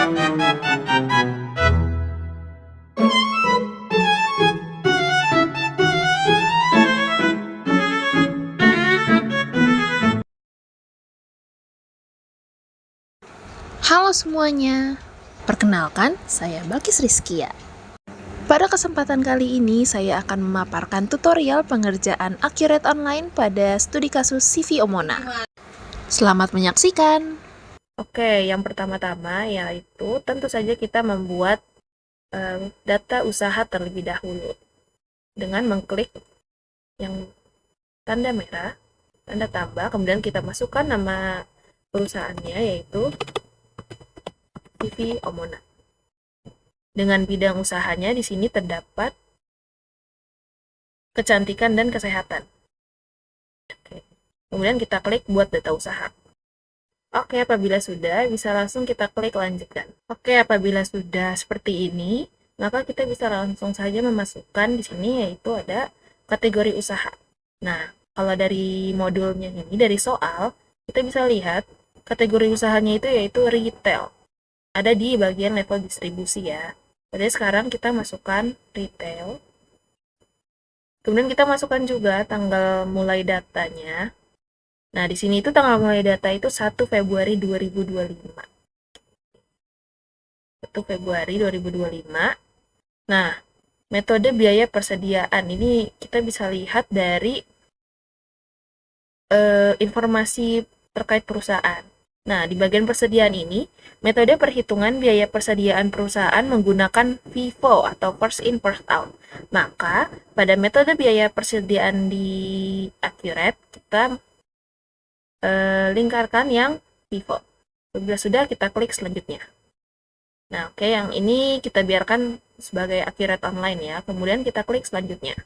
Halo semuanya, perkenalkan saya Balkis Rizkia. Pada kesempatan kali ini saya akan memaparkan tutorial pengerjaan Accurate Online pada studi kasus CV Omona. Selamat menyaksikan. Oke, yang pertama-tama yaitu tentu saja kita membuat data usaha terlebih dahulu dengan mengklik yang tanda merah, tanda tambah, kemudian kita masukkan nama perusahaannya yaitu CV Omona. Dengan bidang usahanya di sini terdapat kecantikan dan kesehatan. Oke. Kemudian kita klik buat data usaha. Oke, apabila sudah, bisa langsung kita klik lanjutkan. Oke, apabila sudah seperti ini, maka kita bisa langsung saja memasukkan di sini yaitu ada kategori usaha. Nah, kalau dari modulnya ini, dari soal, kita bisa lihat kategori usahanya itu yaitu retail. Ada di bagian level distribusi ya. Jadi sekarang kita masukkan retail. Kemudian kita masukkan juga tanggal mulai datanya. Nah, di sini itu tanggal mulai data itu 1 Februari 2025. 1 Februari 2025. Nah, metode biaya persediaan ini kita bisa lihat dari informasi terkait perusahaan. Nah, di bagian persediaan ini, metode perhitungan biaya persediaan perusahaan menggunakan FIFO atau first in first out. Maka, pada metode biaya persediaan di Accurate, kita lingkarkan yang FIFO. Bila sudah, kita klik selanjutnya. Nah, oke, yang ini kita biarkan sebagai Accurate Online ya. Kemudian kita klik selanjutnya.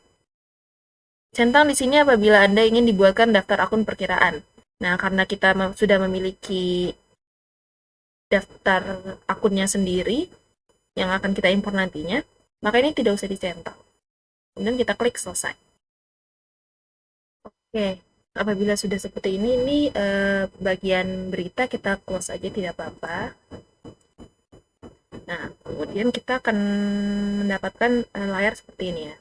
Centang di sini apabila Anda ingin dibuatkan daftar akun perkiraan. Nah, karena kita sudah memiliki daftar akunnya sendiri yang akan kita impor nantinya, maka ini tidak usah dicentang. Kemudian kita klik selesai. Oke, apabila sudah seperti ini bagian berita kita close aja tidak apa-apa. Nah, kemudian kita akan mendapatkan layar seperti ini ya.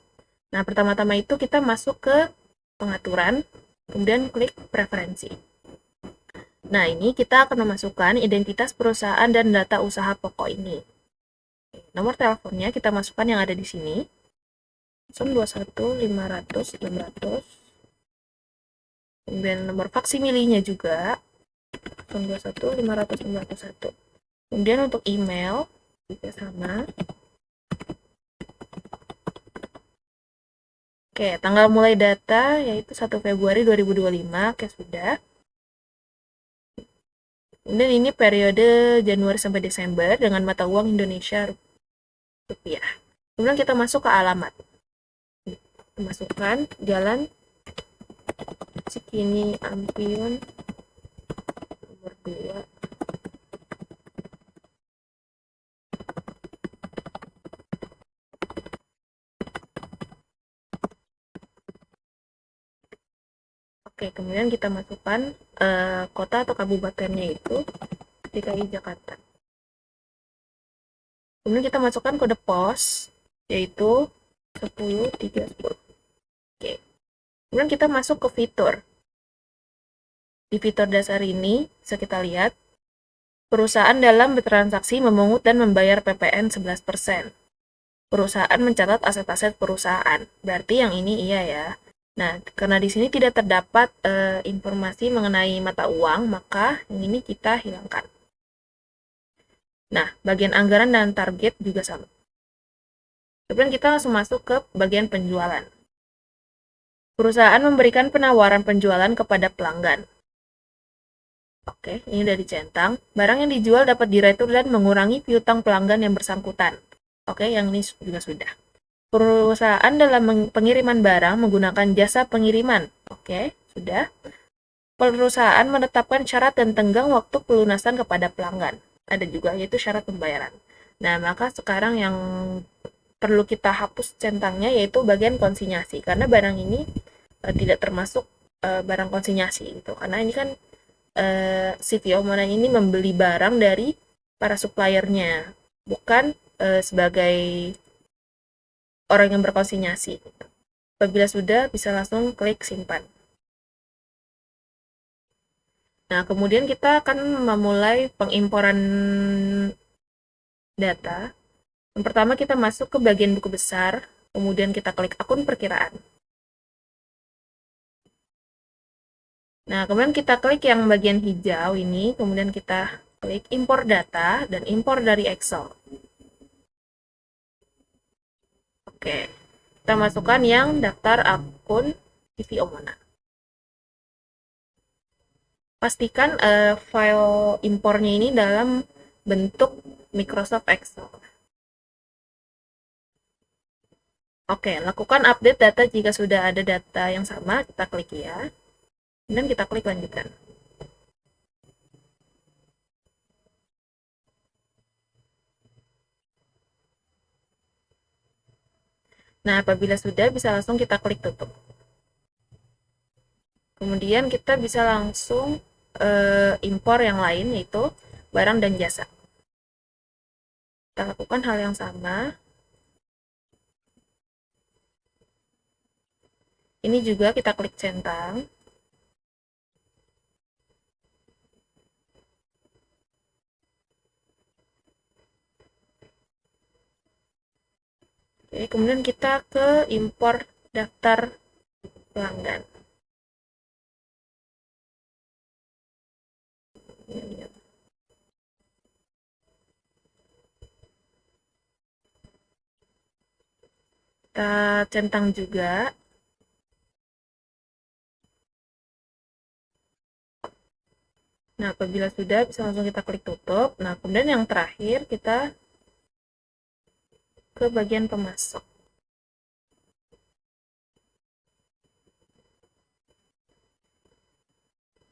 Nah, pertama-tama itu kita masuk ke pengaturan, kemudian klik preferensi. Nah, ini kita akan memasukkan identitas perusahaan dan data usaha pokok ini. Nomor teleponnya kita masukkan yang ada di sini. 021 500 600. Kemudian nomor faksimilinya juga 021 500 601. Kemudian untuk email juga sama. Oke, tanggal mulai data yaitu 1 Februari 2025. Oke, sudah. Kemudian ini periode Januari sampai Desember dengan mata uang Indonesia rupiah. Kemudian kita masuk ke alamat. Masukkan Jalan Cikini Ampiun nomor 2. Oke, kemudian kita masukkan kota atau kabupatennya itu DKI Jakarta. Kemudian kita masukkan kode pos yaitu 10310. Oke. Kemudian kita masuk ke fitur. Di fitur dasar ini bisa kita lihat perusahaan dalam bertransaksi memungut dan membayar PPN 11%. Perusahaan mencatat aset-aset perusahaan. Berarti yang ini iya ya. Nah, karena di sini tidak terdapat informasi mengenai mata uang, maka yang ini kita hilangkan. Nah, bagian anggaran dan target juga sama. Kemudian kita langsung masuk ke bagian penjualan. Perusahaan memberikan penawaran penjualan kepada pelanggan. Oke, ini udah dicentang. Barang yang dijual dapat diretur dan mengurangi piutang pelanggan yang bersangkutan. Oke, yang ini juga sudah. Perusahaan dalam pengiriman barang menggunakan jasa pengiriman. Oke, sudah. Perusahaan menetapkan syarat dan tenggang waktu pelunasan kepada pelanggan. Ada juga, yaitu syarat pembayaran. Nah, maka sekarang yang perlu kita hapus centangnya yaitu bagian konsinyasi. Karena barang ini tidak termasuk barang konsinyasi gitu. Karena ini kan CV Omona ini membeli barang dari para suppliernya, bukan sebagai orang yang berkonsinyasi. Apabila sudah, bisa langsung klik simpan. Nah, kemudian kita akan memulai pengimporan data. Yang pertama kita masuk ke bagian buku besar, kemudian kita klik akun perkiraan. Nah, kemudian kita klik yang bagian hijau ini, kemudian kita klik impor data dan impor dari Excel. Oke, kita masukkan yang daftar akun TV Omona. Pastikan file impornya ini dalam bentuk Microsoft Excel. Oke, lakukan update data jika sudah ada data yang sama, kita klik ya. Dan kita klik lanjutkan. Nah, apabila sudah, bisa langsung kita klik tutup. Kemudian kita bisa langsung impor yang lain, yaitu barang dan jasa. Kita lakukan hal yang sama. Ini juga kita klik centang. Oke, kemudian kita ke impor daftar pelanggan. Kita centang juga. Nah, apabila sudah, bisa langsung kita klik tutup. Nah, kemudian yang terakhir, kita ke bagian pemasok.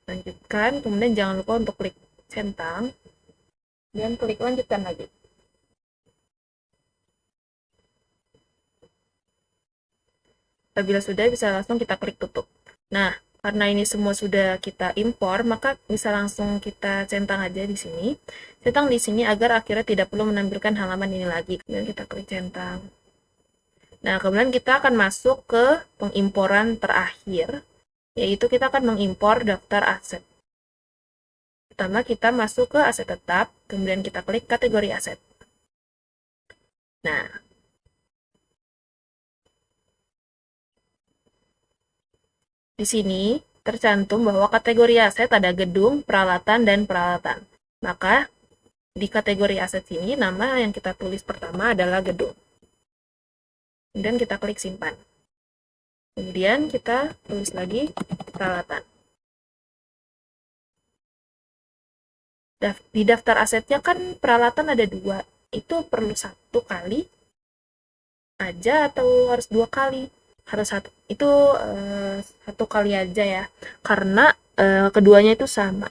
Lanjutkan, kemudian jangan lupa untuk klik centang, dan klik lanjutkan lagi. Apabila sudah, bisa langsung kita klik tutup. Nah, karena ini semua sudah kita impor, maka bisa langsung kita centang aja di sini. Centang di sini agar akhirnya tidak perlu menampilkan halaman ini lagi. Kemudian kita klik centang. Nah, kemudian kita akan masuk ke pengimporan terakhir, yaitu kita akan mengimpor daftar aset. Pertama, kita masuk ke aset tetap, kemudian kita klik kategori aset. Nah, di sini tercantum bahwa kategori aset ada gedung, peralatan, dan peralatan. Maka, di kategori aset sini, nama yang kita tulis pertama adalah gedung. Kemudian kita klik simpan. Kemudian kita tulis lagi peralatan. Di daftar asetnya kan peralatan ada 2. Itu perlu 1 kali aja atau harus 2 kali? Harus 1. Itu 1 kali aja ya. Karena keduanya itu sama.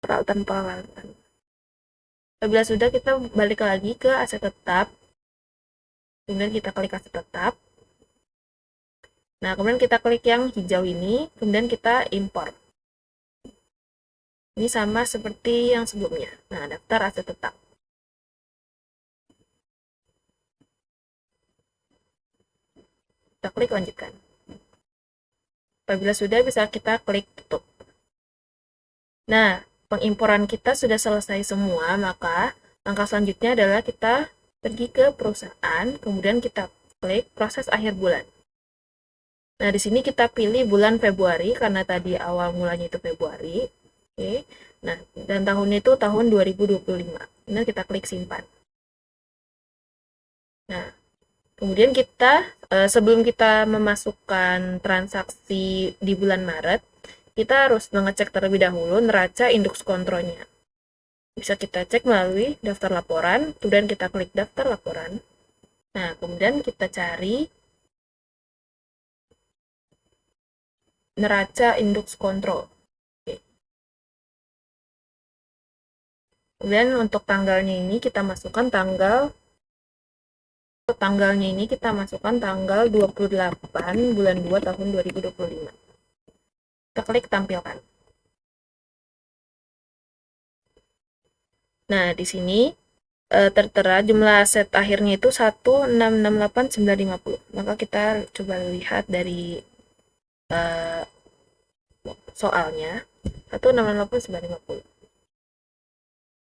Peralatan-peralatan. Apabila sudah, kita balik lagi ke aset tetap. Kemudian kita klik aset tetap. Nah, kemudian kita klik yang hijau ini, kemudian kita impor. Ini sama seperti yang sebelumnya. Nah, daftar aset tetap. Kita klik lanjutkan. Apabila sudah, bisa kita klik tutup. Nah, pengimporan kita sudah selesai semua, maka langkah selanjutnya adalah kita pergi ke perusahaan, kemudian kita klik proses akhir bulan. Nah, di sini kita pilih bulan Februari, karena tadi awal mulanya itu Februari. Oke. Nah, dan tahunnya itu tahun 2025. Nah, kita klik simpan. Nah, kemudian kita, sebelum kita memasukkan transaksi di bulan Maret, kita harus mengecek terlebih dahulu neraca indeks kontrolnya. Bisa kita cek melalui daftar laporan, kemudian kita klik daftar laporan. Nah, kemudian kita cari neraca indeks kontrol. Oke. Kemudian untuk tanggalnya ini kita masukkan tanggalnya ini kita masukkan tanggal 28 bulan 2 tahun 2025. Kita klik tampilkan. Nah, di sini tertera jumlah aset akhirnya itu 1.668.950. Maka kita coba lihat dari soalnya 1.668.950.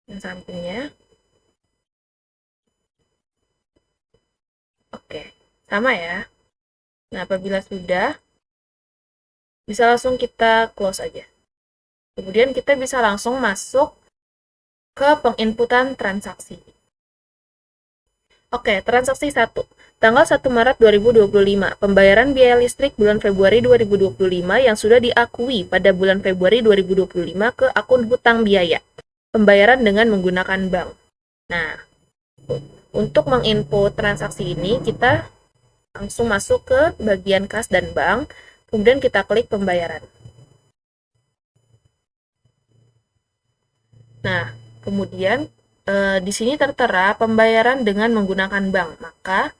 Yang sampingnya. Oke, sama ya. Nah, apabila sudah, bisa langsung kita close aja. Kemudian kita bisa langsung masuk ke penginputan transaksi. Oke, transaksi 1. Tanggal 1 Maret 2025, pembayaran biaya listrik bulan Februari 2025 yang sudah diakui pada bulan Februari 2025 ke akun hutang biaya. Pembayaran dengan menggunakan bank. Nah, untuk menginput transaksi ini, kita langsung masuk ke bagian kas dan bank, kemudian kita klik pembayaran. Nah, kemudian di sini tertera pembayaran dengan menggunakan bank. Maka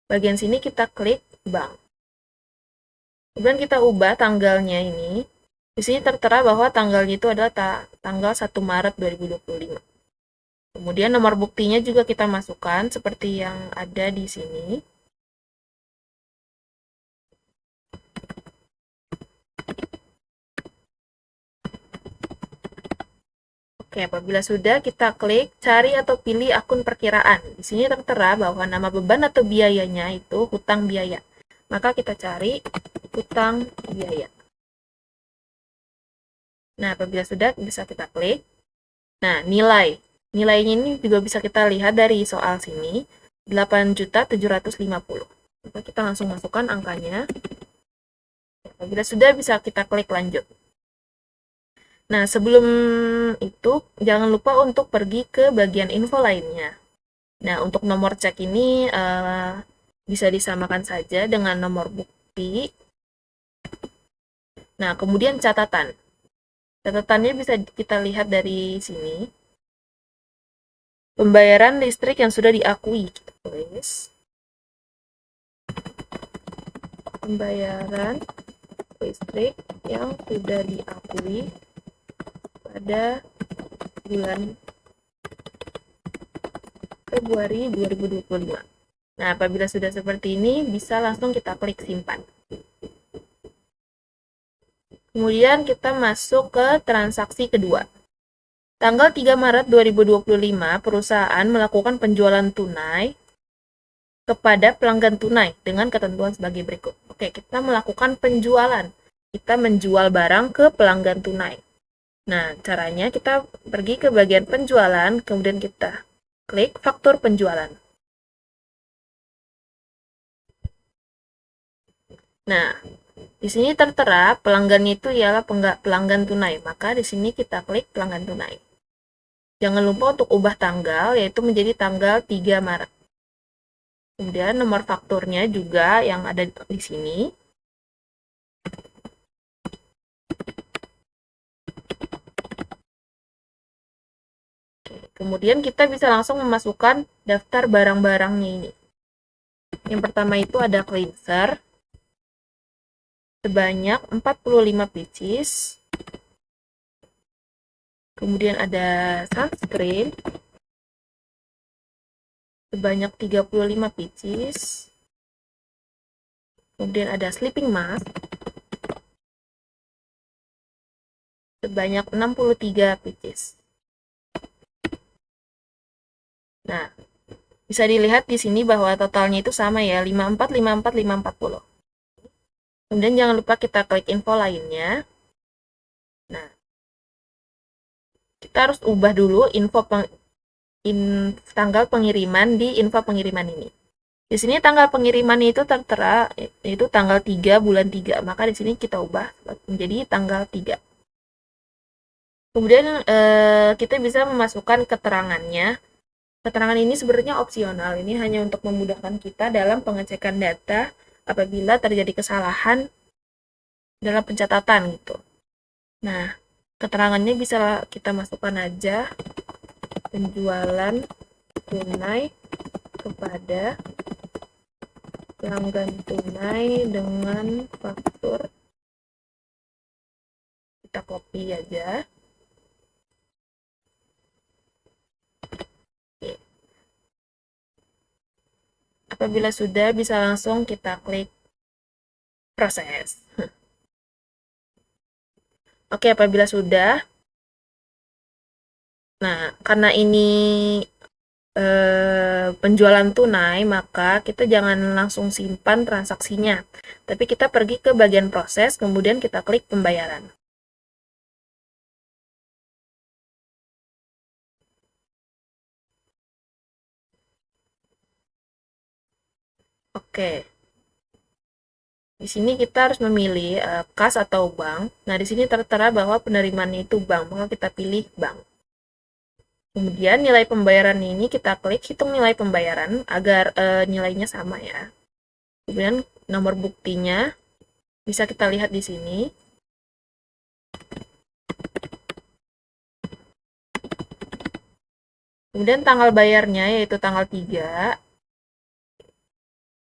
bagian sini kita klik bank. Kemudian kita ubah tanggalnya ini. Di sini tertera bahwa tanggalnya itu adalah tanggal 1 Maret 2025. Kemudian nomor buktinya juga kita masukkan seperti yang ada di sini. Oke, apabila sudah, kita klik cari atau pilih akun perkiraan. Di sini tertera bahwa nama beban atau biayanya itu hutang biaya. Maka kita cari hutang biaya. Nah, apabila sudah, bisa kita klik. Nah, nilai. Nilainya ini juga bisa kita lihat dari soal sini, 8.750. Maka kita langsung masukkan angkanya. Apabila sudah, bisa kita klik lanjut. Nah, sebelum itu, jangan lupa untuk pergi ke bagian info lainnya. Nah, untuk nomor cek ini bisa disamakan saja dengan nomor bukti. Nah, kemudian catatan. Catatannya bisa kita lihat dari sini. Pembayaran listrik yang sudah diakui. Kita tulis. Pembayaran listrik yang sudah diakui pada bulan Februari 2025. Nah, apabila sudah seperti ini, bisa langsung kita klik simpan. Kemudian kita masuk ke transaksi kedua. Tanggal 3 Maret 2025, perusahaan melakukan penjualan tunai kepada pelanggan tunai dengan ketentuan sebagai berikut. Oke, kita melakukan penjualan. Kita menjual barang ke pelanggan tunai. Nah, caranya kita pergi ke bagian penjualan, kemudian kita klik faktur penjualan. Nah, di sini tertera pelanggannya itu ialah pelanggan tunai, maka di sini kita klik pelanggan tunai. Jangan lupa untuk ubah tanggal, yaitu menjadi tanggal 3 Maret. Kemudian nomor fakturnya juga yang ada di sini. Kemudian kita bisa langsung memasukkan daftar barang-barangnya ini. Yang pertama itu ada cleanser sebanyak 45 pieces. Kemudian ada sunscreen sebanyak 35 pieces. Kemudian ada sleeping mask sebanyak 63 pieces. Nah, bisa dilihat di sini bahwa totalnya itu sama ya, 54, 54, 540. Kemudian jangan lupa kita klik info lainnya. Nah, kita harus ubah dulu tanggal pengiriman di info pengiriman ini. Di sini tanggal pengiriman itu tertera itu tanggal 3 bulan 3. Maka di sini kita ubah menjadi tanggal 3. Kemudian kita bisa memasukkan keterangannya. Keterangan ini sebenarnya opsional. Ini hanya untuk memudahkan kita dalam pengecekan data apabila terjadi kesalahan dalam pencatatan gitu. Nah, keterangannya bisa kita masukkan aja penjualan tunai kepada pelanggan tunai dengan faktur. Kita copy aja. Apabila sudah, bisa langsung kita klik proses. Oke, apabila sudah, nah karena ini penjualan tunai, maka kita jangan langsung simpan transaksinya, tapi kita pergi ke bagian proses, kemudian kita klik pembayaran. Oke. Di sini kita harus memilih kas atau bank. Nah, di sini tertera bahwa penerimaannya itu bank, maka kita pilih bank. Kemudian nilai pembayaran ini kita klik hitung nilai pembayaran agar nilainya sama ya. Kemudian nomor buktinya bisa kita lihat di sini. Kemudian tanggal bayarnya yaitu tanggal 3.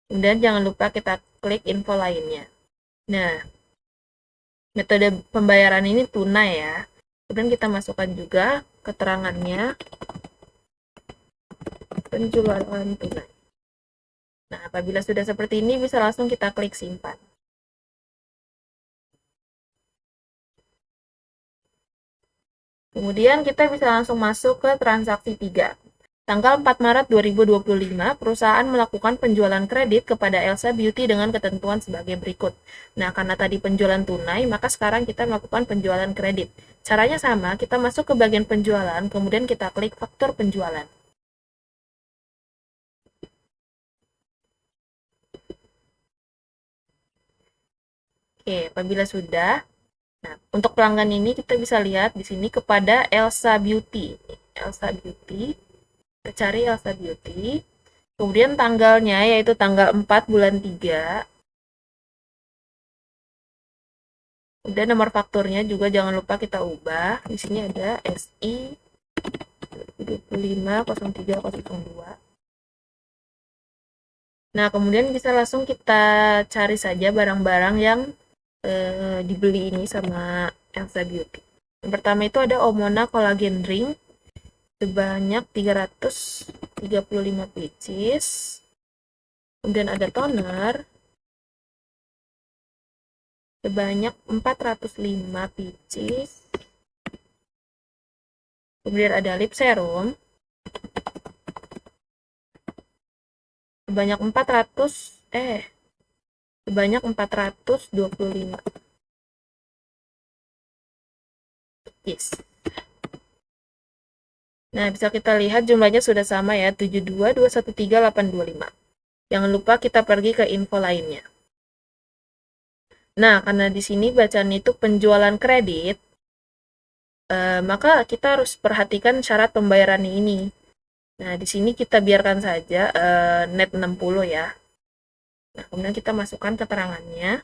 Kemudian jangan lupa kita klik info lainnya. Nah, metode pembayaran ini tunai ya. Kemudian kita masukkan juga keterangannya penjualan tunai. Nah, apabila sudah seperti ini bisa langsung kita klik simpan. Kemudian kita bisa langsung masuk ke transaksi 3. Tanggal 4 Maret 2025, perusahaan melakukan penjualan kredit kepada Elsa Beauty dengan ketentuan sebagai berikut. Nah, karena tadi penjualan tunai, maka sekarang kita melakukan penjualan kredit. Caranya sama, kita masuk ke bagian penjualan, kemudian kita klik faktur penjualan. Oke, apabila sudah, nah, untuk pelanggan ini kita bisa lihat di sini kepada Elsa Beauty. Elsa Beauty. Kita cari Elsa Beauty. Kemudian tanggalnya yaitu tanggal 4 bulan 3. Kemudian nomor fakturnya juga jangan lupa kita ubah. Di sini ada SI 2503002. Nah, kemudian bisa langsung kita cari saja barang-barang yang dibeli ini sama Elsa Beauty. Yang pertama itu ada Omona Collagen Ring sebanyak 335 pieces. Kemudian ada toner sebanyak 405 pieces. Kemudian ada lip serum sebanyak 425 pieces. Nah, bisa kita lihat jumlahnya sudah sama ya, 72213,825. Jangan lupa kita pergi ke info lainnya. Nah, karena di sini bacaan itu penjualan kredit, maka kita harus perhatikan syarat pembayaran ini. Nah, di sini kita biarkan saja net 60 ya. Nah, kemudian kita masukkan keterangannya.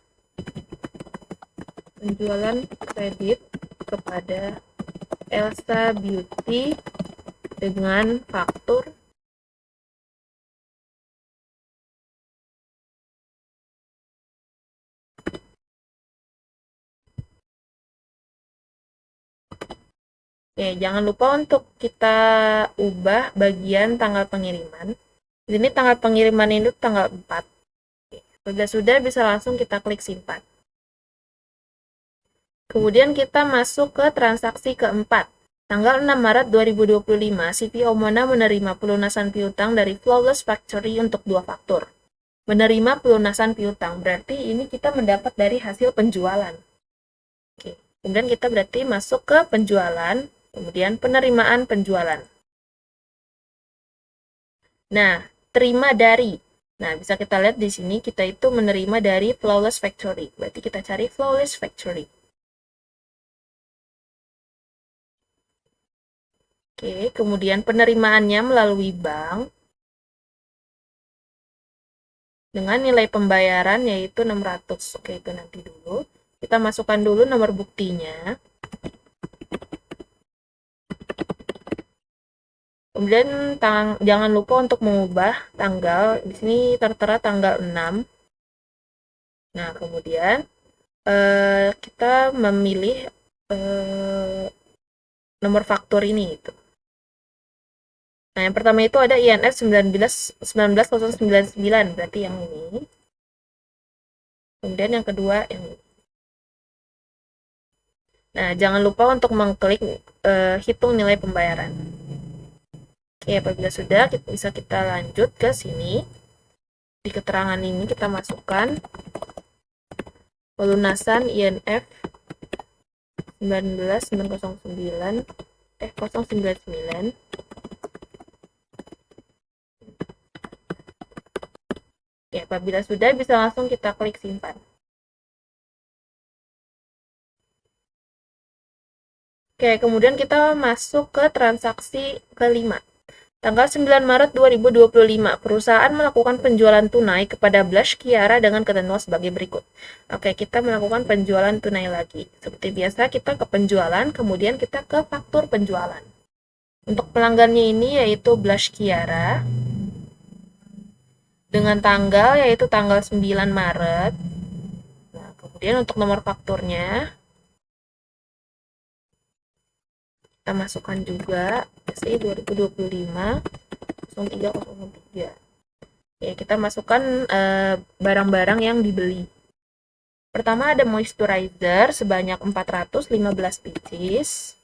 Penjualan kredit kepada Elsa Beauty dengan faktur Oke, jangan lupa untuk kita ubah bagian tanggal pengiriman. Di sini tanggal pengiriman ini tanggal 4. Oke, sudah bisa langsung kita klik simpan. Kemudian kita masuk ke transaksi keempat. Tanggal 6 Maret 2025, CV Omona menerima pelunasan piutang dari Flawless Factory untuk 2 faktur. Menerima pelunasan piutang, berarti ini kita mendapat dari hasil penjualan. Oke, kemudian kita berarti masuk ke penjualan, kemudian penerimaan penjualan. Nah, terima dari. Nah, bisa kita lihat di sini kita itu menerima dari Flawless Factory. Berarti kita cari Flawless Factory. Oke, kemudian penerimaannya melalui bank dengan nilai pembayaran yaitu 600. Oke, itu nanti dulu. Kita masukkan dulu nomor buktinya. Kemudian jangan lupa untuk mengubah tanggal. Di sini tertera tanggal 6. Nah, kemudian kita memilih nomor faktur ini itu. Nah, yang pertama itu ada INF 19099, berarti yang ini. Kemudian yang kedua yang ini. Nah, jangan lupa untuk mengklik hitung nilai pembayaran. Oke, apabila sudah, bisa kita lanjut ke sini. Di keterangan ini kita masukkan pelunasan INF 099. Oke, apabila sudah, bisa langsung kita klik simpan. Oke, kemudian kita masuk ke transaksi kelima. Tanggal 9 Maret 2025, perusahaan melakukan penjualan tunai kepada Blush Kiara dengan ketentuan sebagai berikut. Oke, kita melakukan penjualan tunai lagi. Seperti biasa, kita ke penjualan, kemudian kita ke faktur penjualan. Untuk pelanggannya ini yaitu Blush Kiara, dengan tanggal yaitu tanggal 9 Maret. Nah, kemudian untuk nomor fakturnya, kita masukkan juga SI 2025 0303. Oke, kita masukkan barang-barang yang dibeli. Pertama ada moisturizer sebanyak 415 pieces.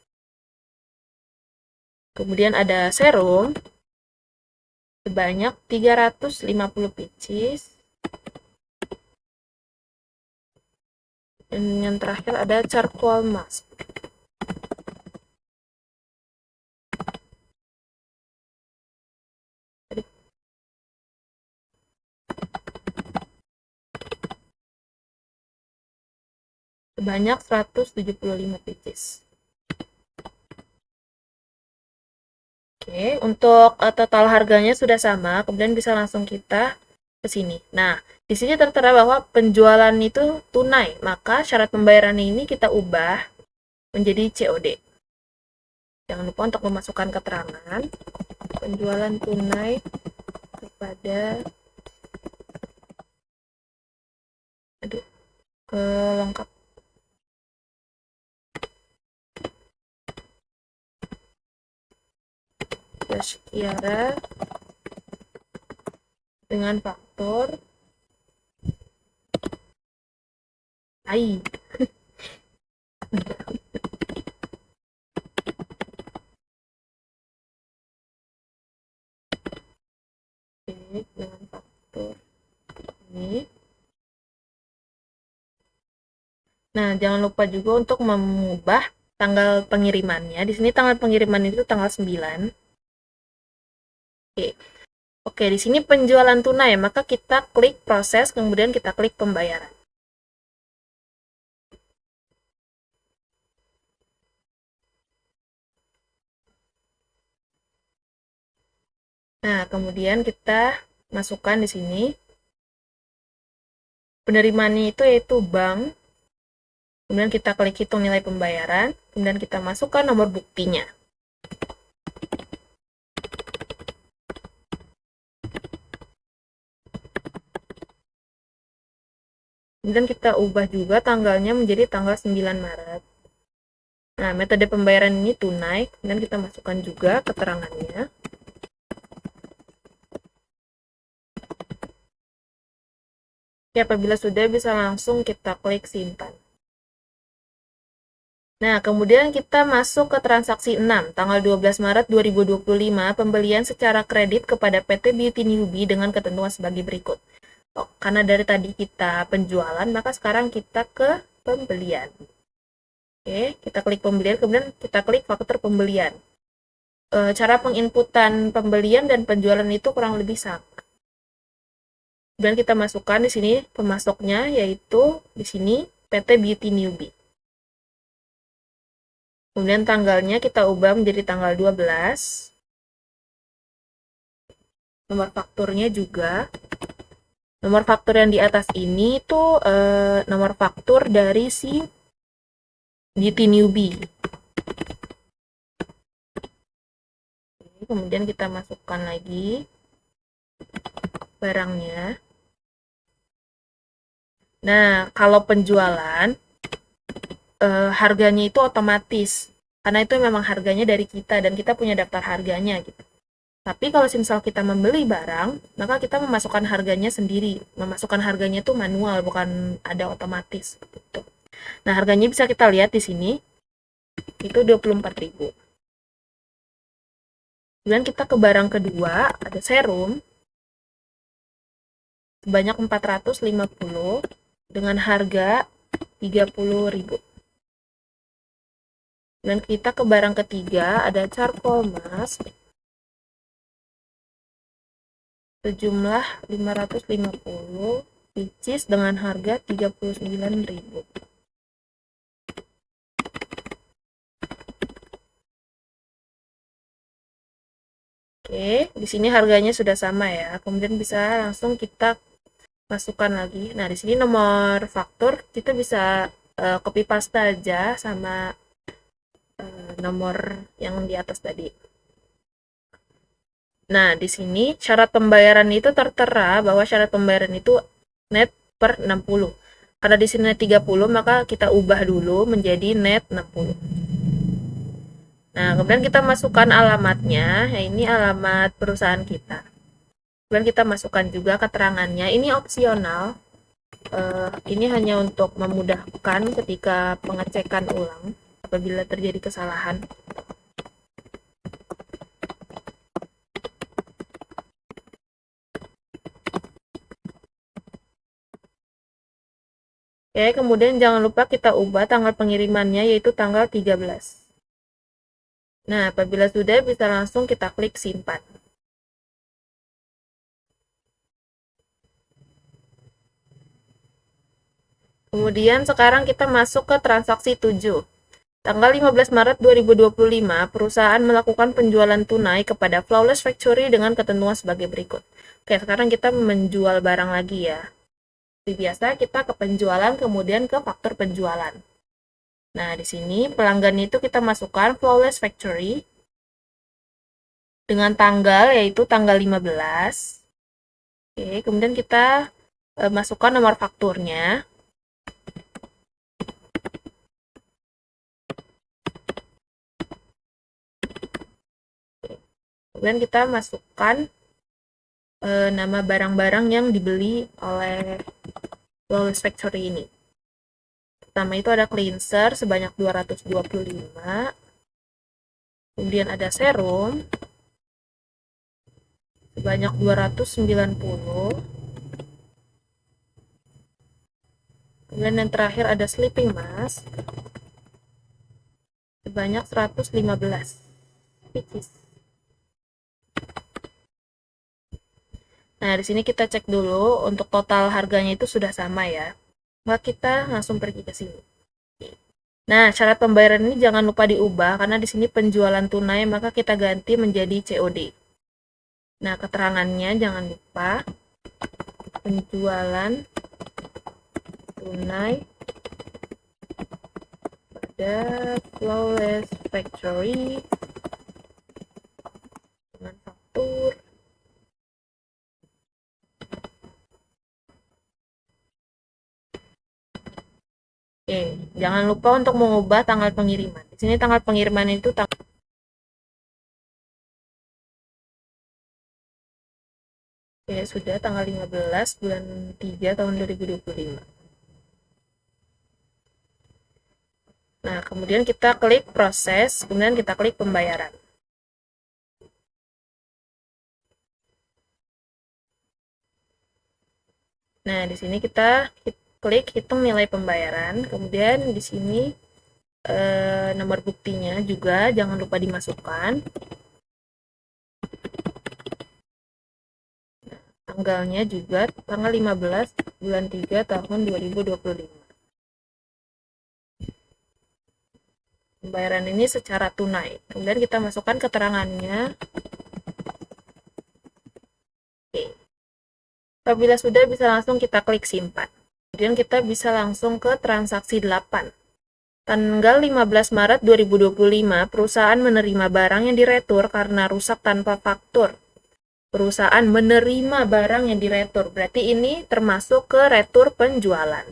Kemudian ada serum sebanyak 350 pieces. Dan yang terakhir ada charcoal mask. Sebanyak 175 pieces. Oke, untuk total harganya sudah sama, kemudian bisa langsung kita ke sini. Nah, di sini tertera bahwa penjualan itu tunai, maka syarat pembayaran ini kita ubah menjadi COD. Jangan lupa untuk memasukkan keterangan penjualan tunai kepada lengkap. Blush Kiara dengan faktor AI. Dengan faktor ini. Nah, jangan lupa juga untuk mengubah tanggal pengirimannya. Di sini tanggal pengiriman itu tanggal 9. Oke, di sini penjualan tunai, maka kita klik proses, kemudian kita klik pembayaran. Nah, kemudian kita masukkan di sini penerimanya itu yaitu bank. Kemudian kita klik hitung nilai pembayaran, kemudian kita masukkan nomor buktinya. Kemudian kita ubah juga tanggalnya menjadi tanggal 9 Maret. Nah, metode pembayaran ini tunai, kemudian kita masukkan juga keterangannya. Oke, apabila sudah, bisa langsung kita klik simpan. Nah, kemudian kita masuk ke transaksi 6, tanggal 12 Maret 2025, pembelian secara kredit kepada PT Beauty Newbie dengan ketentuan sebagai berikut. Karena dari tadi kita penjualan, maka sekarang kita ke pembelian. Oke, kita klik pembelian, kemudian kita klik faktur pembelian. Cara penginputan pembelian dan penjualan itu kurang lebih sama. Dan kita masukkan di sini pemasoknya, yaitu di sini PT Beauty Newbie. Kemudian tanggalnya kita ubah menjadi tanggal 12. Nomor fakturnya juga. Nomor faktur yang di atas ini itu nomor faktur dari si Beauty Newbie. Kemudian kita masukkan lagi barangnya. Nah, kalau penjualan, harganya itu otomatis. Karena itu memang harganya dari kita, dan kita punya daftar harganya gitu. Tapi kalau misal kita membeli barang, maka kita memasukkan harganya sendiri. Memasukkan harganya itu manual, bukan ada otomatis gitu. Nah, harganya bisa kita lihat di sini. Itu 24.000. Kemudian kita ke barang kedua, ada serum sebanyak 450 dengan harga 30.000. Dan kita ke barang ketiga, ada charcoal mask sejumlah 550, which is dengan harga 39.000. Oke, di sini harganya sudah sama ya. Kemudian bisa langsung kita masukkan lagi. Nah, di sini nomor faktur kita bisa copy paste aja sama nomor yang di atas tadi. Nah, di sini syarat pembayaran itu tertera bahwa syarat pembayaran itu net per 60. Karena di sini 30, maka kita ubah dulu menjadi net 60. Nah, kemudian kita masukkan alamatnya. Ya, ini alamat perusahaan kita. Kemudian kita masukkan juga keterangannya. Ini opsional. Ini hanya untuk memudahkan ketika pengecekan ulang apabila terjadi kesalahan. Oke, kemudian jangan lupa kita ubah tanggal pengirimannya yaitu tanggal 13. Nah, apabila sudah bisa langsung kita klik simpan. Kemudian sekarang kita masuk ke transaksi 7. Tanggal 15 Maret 2025, perusahaan melakukan penjualan tunai kepada Flawless Factory dengan ketentuan sebagai berikut. Oke, sekarang kita menjual barang lagi ya. Seperti biasa, kita ke penjualan, kemudian ke faktur penjualan. Nah, di sini pelanggan itu kita masukkan Flawless Factory dengan tanggal, yaitu tanggal 15. Oke, kemudian kita masukkan nomor fakturnya. Kemudian kita masukkan nama barang-barang yang dibeli oleh Flawless Factory ini. Pertama itu ada cleanser sebanyak 225. Kemudian ada serum sebanyak 290. Kemudian yang terakhir ada sleeping mask sebanyak 115 pieces. Nah, di sini kita cek dulu untuk total harganya itu sudah sama ya. Maka kita langsung pergi ke sini. Nah, syarat pembayaran ini jangan lupa diubah karena di sini penjualan tunai maka kita ganti menjadi COD. Nah, keterangannya jangan lupa penjualan tunai pada Flawless Factory dengan faktur. Oke, jangan lupa untuk mengubah tanggal pengiriman. Di sini tanggal pengiriman itu Oke, sudah tanggal 15 bulan 3 tahun 2025. Nah, kemudian kita klik proses, kemudian kita klik pembayaran. Nah, di sini kita klik hitung nilai pembayaran, kemudian di sini nomor buktinya juga jangan lupa dimasukkan. Tanggalnya juga tanggal 15 bulan 3 tahun 2025. Pembayaran ini secara tunai. Kemudian kita masukkan keterangannya. Oke. Apabila sudah bisa langsung kita klik simpan. Kemudian kita bisa langsung ke transaksi 8. Tanggal 15 Maret 2025, perusahaan menerima barang yang diretur karena rusak tanpa faktur. Perusahaan menerima barang yang diretur, berarti ini termasuk ke retur penjualan.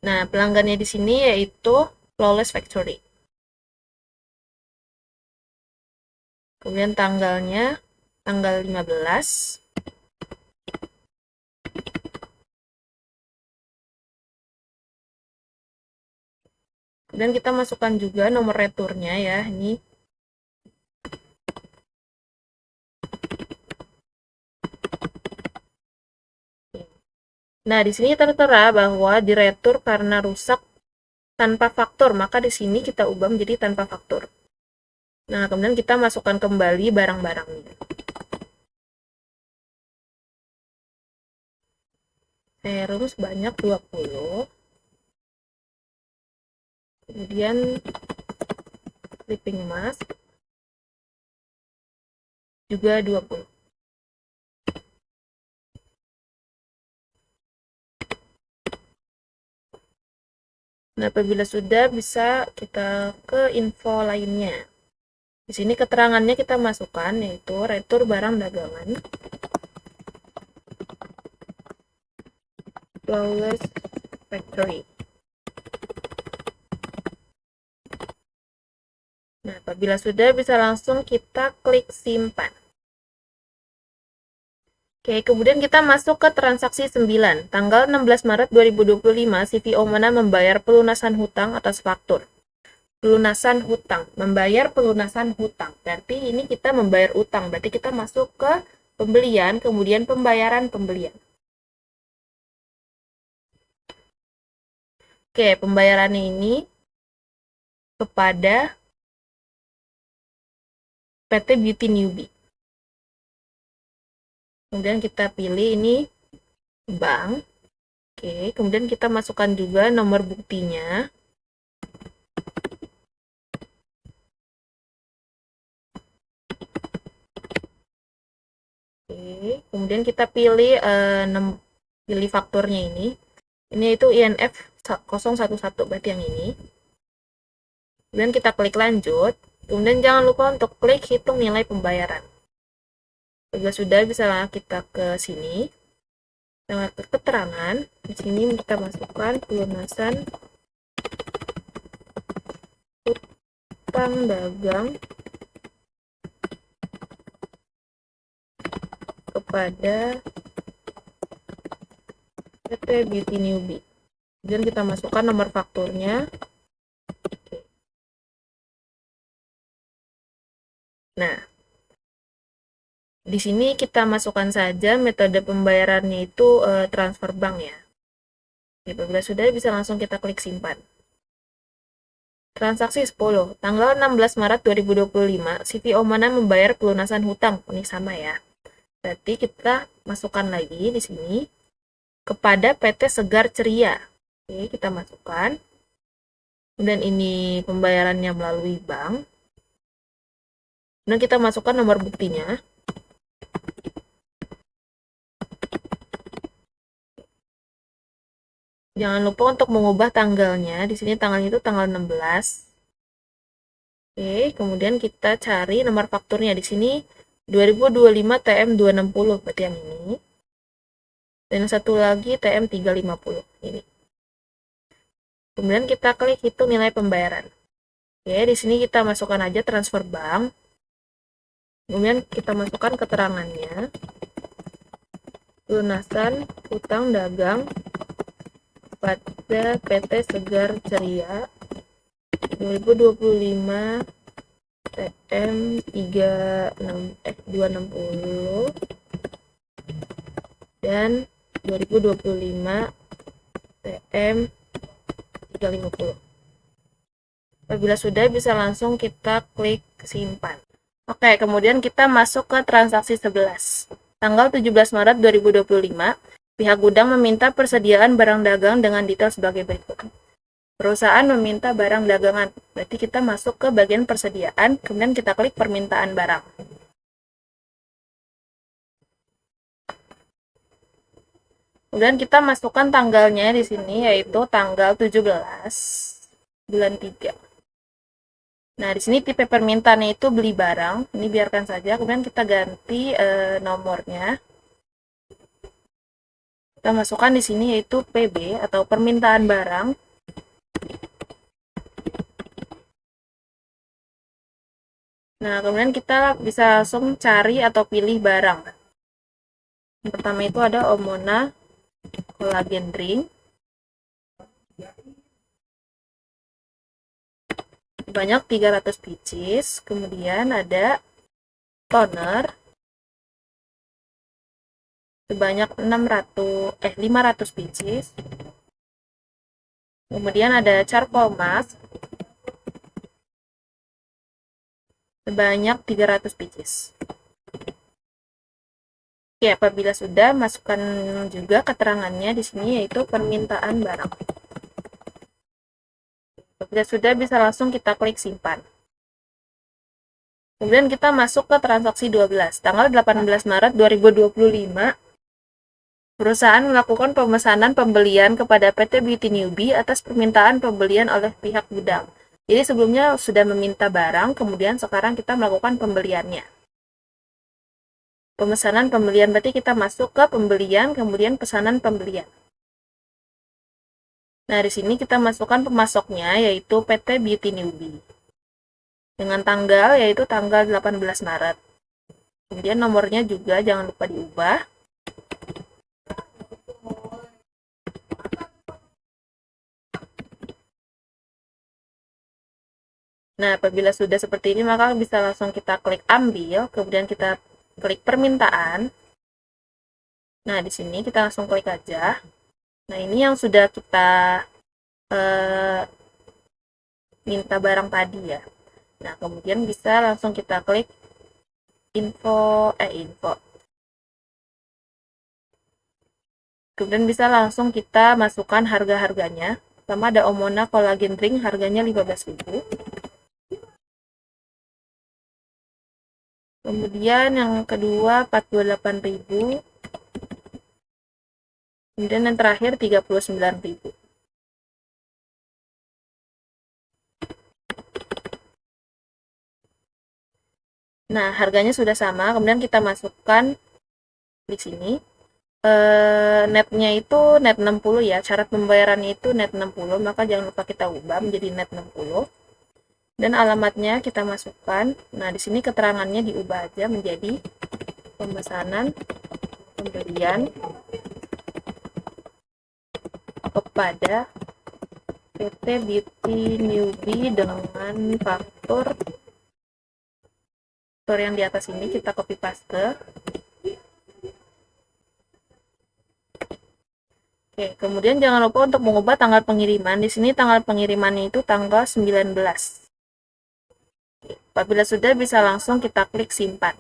Nah, pelanggannya di sini yaitu Flawless Factory. Kemudian tanggalnya tanggal 15. Dan kita masukkan juga nomor returnya ya, ini. Nah, di sini tertera bahwa diretur karena rusak tanpa faktur, maka di sini kita ubah menjadi tanpa faktur. Nah, kemudian kita masukkan kembali barang-barangnya. Serum sebanyak 20. Kemudian sleeping mask juga 20. Nah, apabila sudah, bisa kita ke info lainnya. Di sini keterangannya kita masukkan, yaitu retur barang dagangan, Flawless Factory. Nah, apabila sudah, bisa langsung kita klik simpan. Oke, kemudian kita masuk ke transaksi 9. Tanggal 16 Maret 2025, CVO Mana membayar pelunasan hutang atas faktur. Pelunasan hutang, membayar pelunasan hutang. Berarti ini kita membayar utang, berarti kita masuk ke pembelian, kemudian pembayaran pembelian. Oke, pembayarannya ini kepada PT Beauty Newbie. Kemudian kita pilih ini bank. Oke, kemudian kita masukkan juga nomor buktinya. Oke, kemudian kita pilih pilih fakturnya ini. Ini itu INF 011, berarti yang ini. Kemudian kita klik lanjut. Kemudian jangan lupa untuk klik hitung nilai pembayaran. Jika sudah, bisa kita ke sini. Lewat keterangan, di sini kita masukkan pelunasan hutang dagang kepada PT Beauty Newbie. Kemudian kita masukkan nomor fakturnya. Nah, di sini kita masukkan saja metode pembayarannya itu transfer bank ya. Apabila sudah, bisa langsung kita klik simpan. Transaksi 10. Tanggal 16 Maret 2025, CVO Mana membayar pelunasan hutang. Ini sama ya. Berarti kita masukkan lagi di sini kepada PT Segar Ceria. Oke, kita masukkan. Dan ini pembayarannya melalui bank. Dan kita masukkan nomor buktinya. Jangan lupa untuk mengubah tanggalnya. Di sini tanggalnya itu tanggal 16. Oke, kemudian kita cari nomor fakturnya. Di sini 2025 TM 260, berarti yang ini. Dan satu lagi TM 350, ini. Kemudian kita klik hitung nilai pembayaran. Oke, di sini kita masukkan aja transfer bank. Kemudian kita masukkan keterangannya. Lunasan hutang dagang pada PT Segar Ceria 2025 TM 260 dan 2025 TM 350. Apabila sudah, bisa langsung kita klik simpan. Oke, kemudian kita masuk ke transaksi 11. Tanggal 17 Maret 2025, pihak gudang meminta persediaan barang dagang dengan detail sebagai berikut. Perusahaan meminta barang dagangan, berarti kita masuk ke bagian persediaan, kemudian kita klik permintaan barang. Kemudian kita masukkan tanggalnya di sini, yaitu tanggal 17 bulan 3. Nah, di sini tipe permintaannya itu beli barang. Ini biarkan saja. Kemudian kita ganti nomornya. Kita masukkan di sini yaitu PB atau permintaan barang. Nah, kemudian kita bisa langsung cari atau pilih barang. Yang pertama itu ada Omona Collagen Drink. Banyak 300 pieces. Kemudian ada toner sebanyak 500 pieces. Kemudian ada charcoal mask sebanyak 300 pieces. Oke, apabila sudah, masukkan juga keterangannya di sini, yaitu permintaan barang. Apabila sudah, bisa langsung kita klik simpan. Kemudian kita masuk ke transaksi 12. Tanggal 18 Maret 2025, perusahaan melakukan pemesanan pembelian kepada PT Beauty Newbie atas permintaan pembelian oleh pihak gudang. Jadi sebelumnya sudah meminta barang, kemudian sekarang kita melakukan pembeliannya. Pemesanan pembelian berarti kita masuk ke pembelian, kemudian pesanan pembelian. Nah, di sini kita masukkan pemasoknya, yaitu PT Beauty Newbie. Dengan tanggal, yaitu tanggal 18 Maret. Kemudian nomornya juga jangan lupa diubah. Nah, apabila sudah seperti ini, maka bisa langsung kita klik ambil, kemudian kita klik permintaan. Nah, di sini kita langsung klik aja. Nah, ini yang sudah kita minta barang tadi ya. Nah, kemudian bisa langsung kita klik info. Kemudian bisa langsung kita masukkan harga-harganya. Pertama ada Omona Collagen Drink, harganya 15.000. Kemudian yang kedua 48.000. Kemudian yang terakhir 39.000. Nah, harganya sudah sama. Kemudian kita masukkan di sini. Netnya itu net 60 ya. Syarat pembayarannya itu net 60, maka jangan lupa kita ubah menjadi net 60. Dan alamatnya kita masukkan. Nah, di sini keterangannya diubah aja menjadi pemesanan pembelian kepada PT Beauty Newbie dengan faktur yang di atas ini kita copy paste. Oke, kemudian jangan lupa untuk mengubah tanggal pengiriman. Di sini tanggal pengirimannya itu tanggal 19. Apabila sudah, bisa langsung kita klik simpan.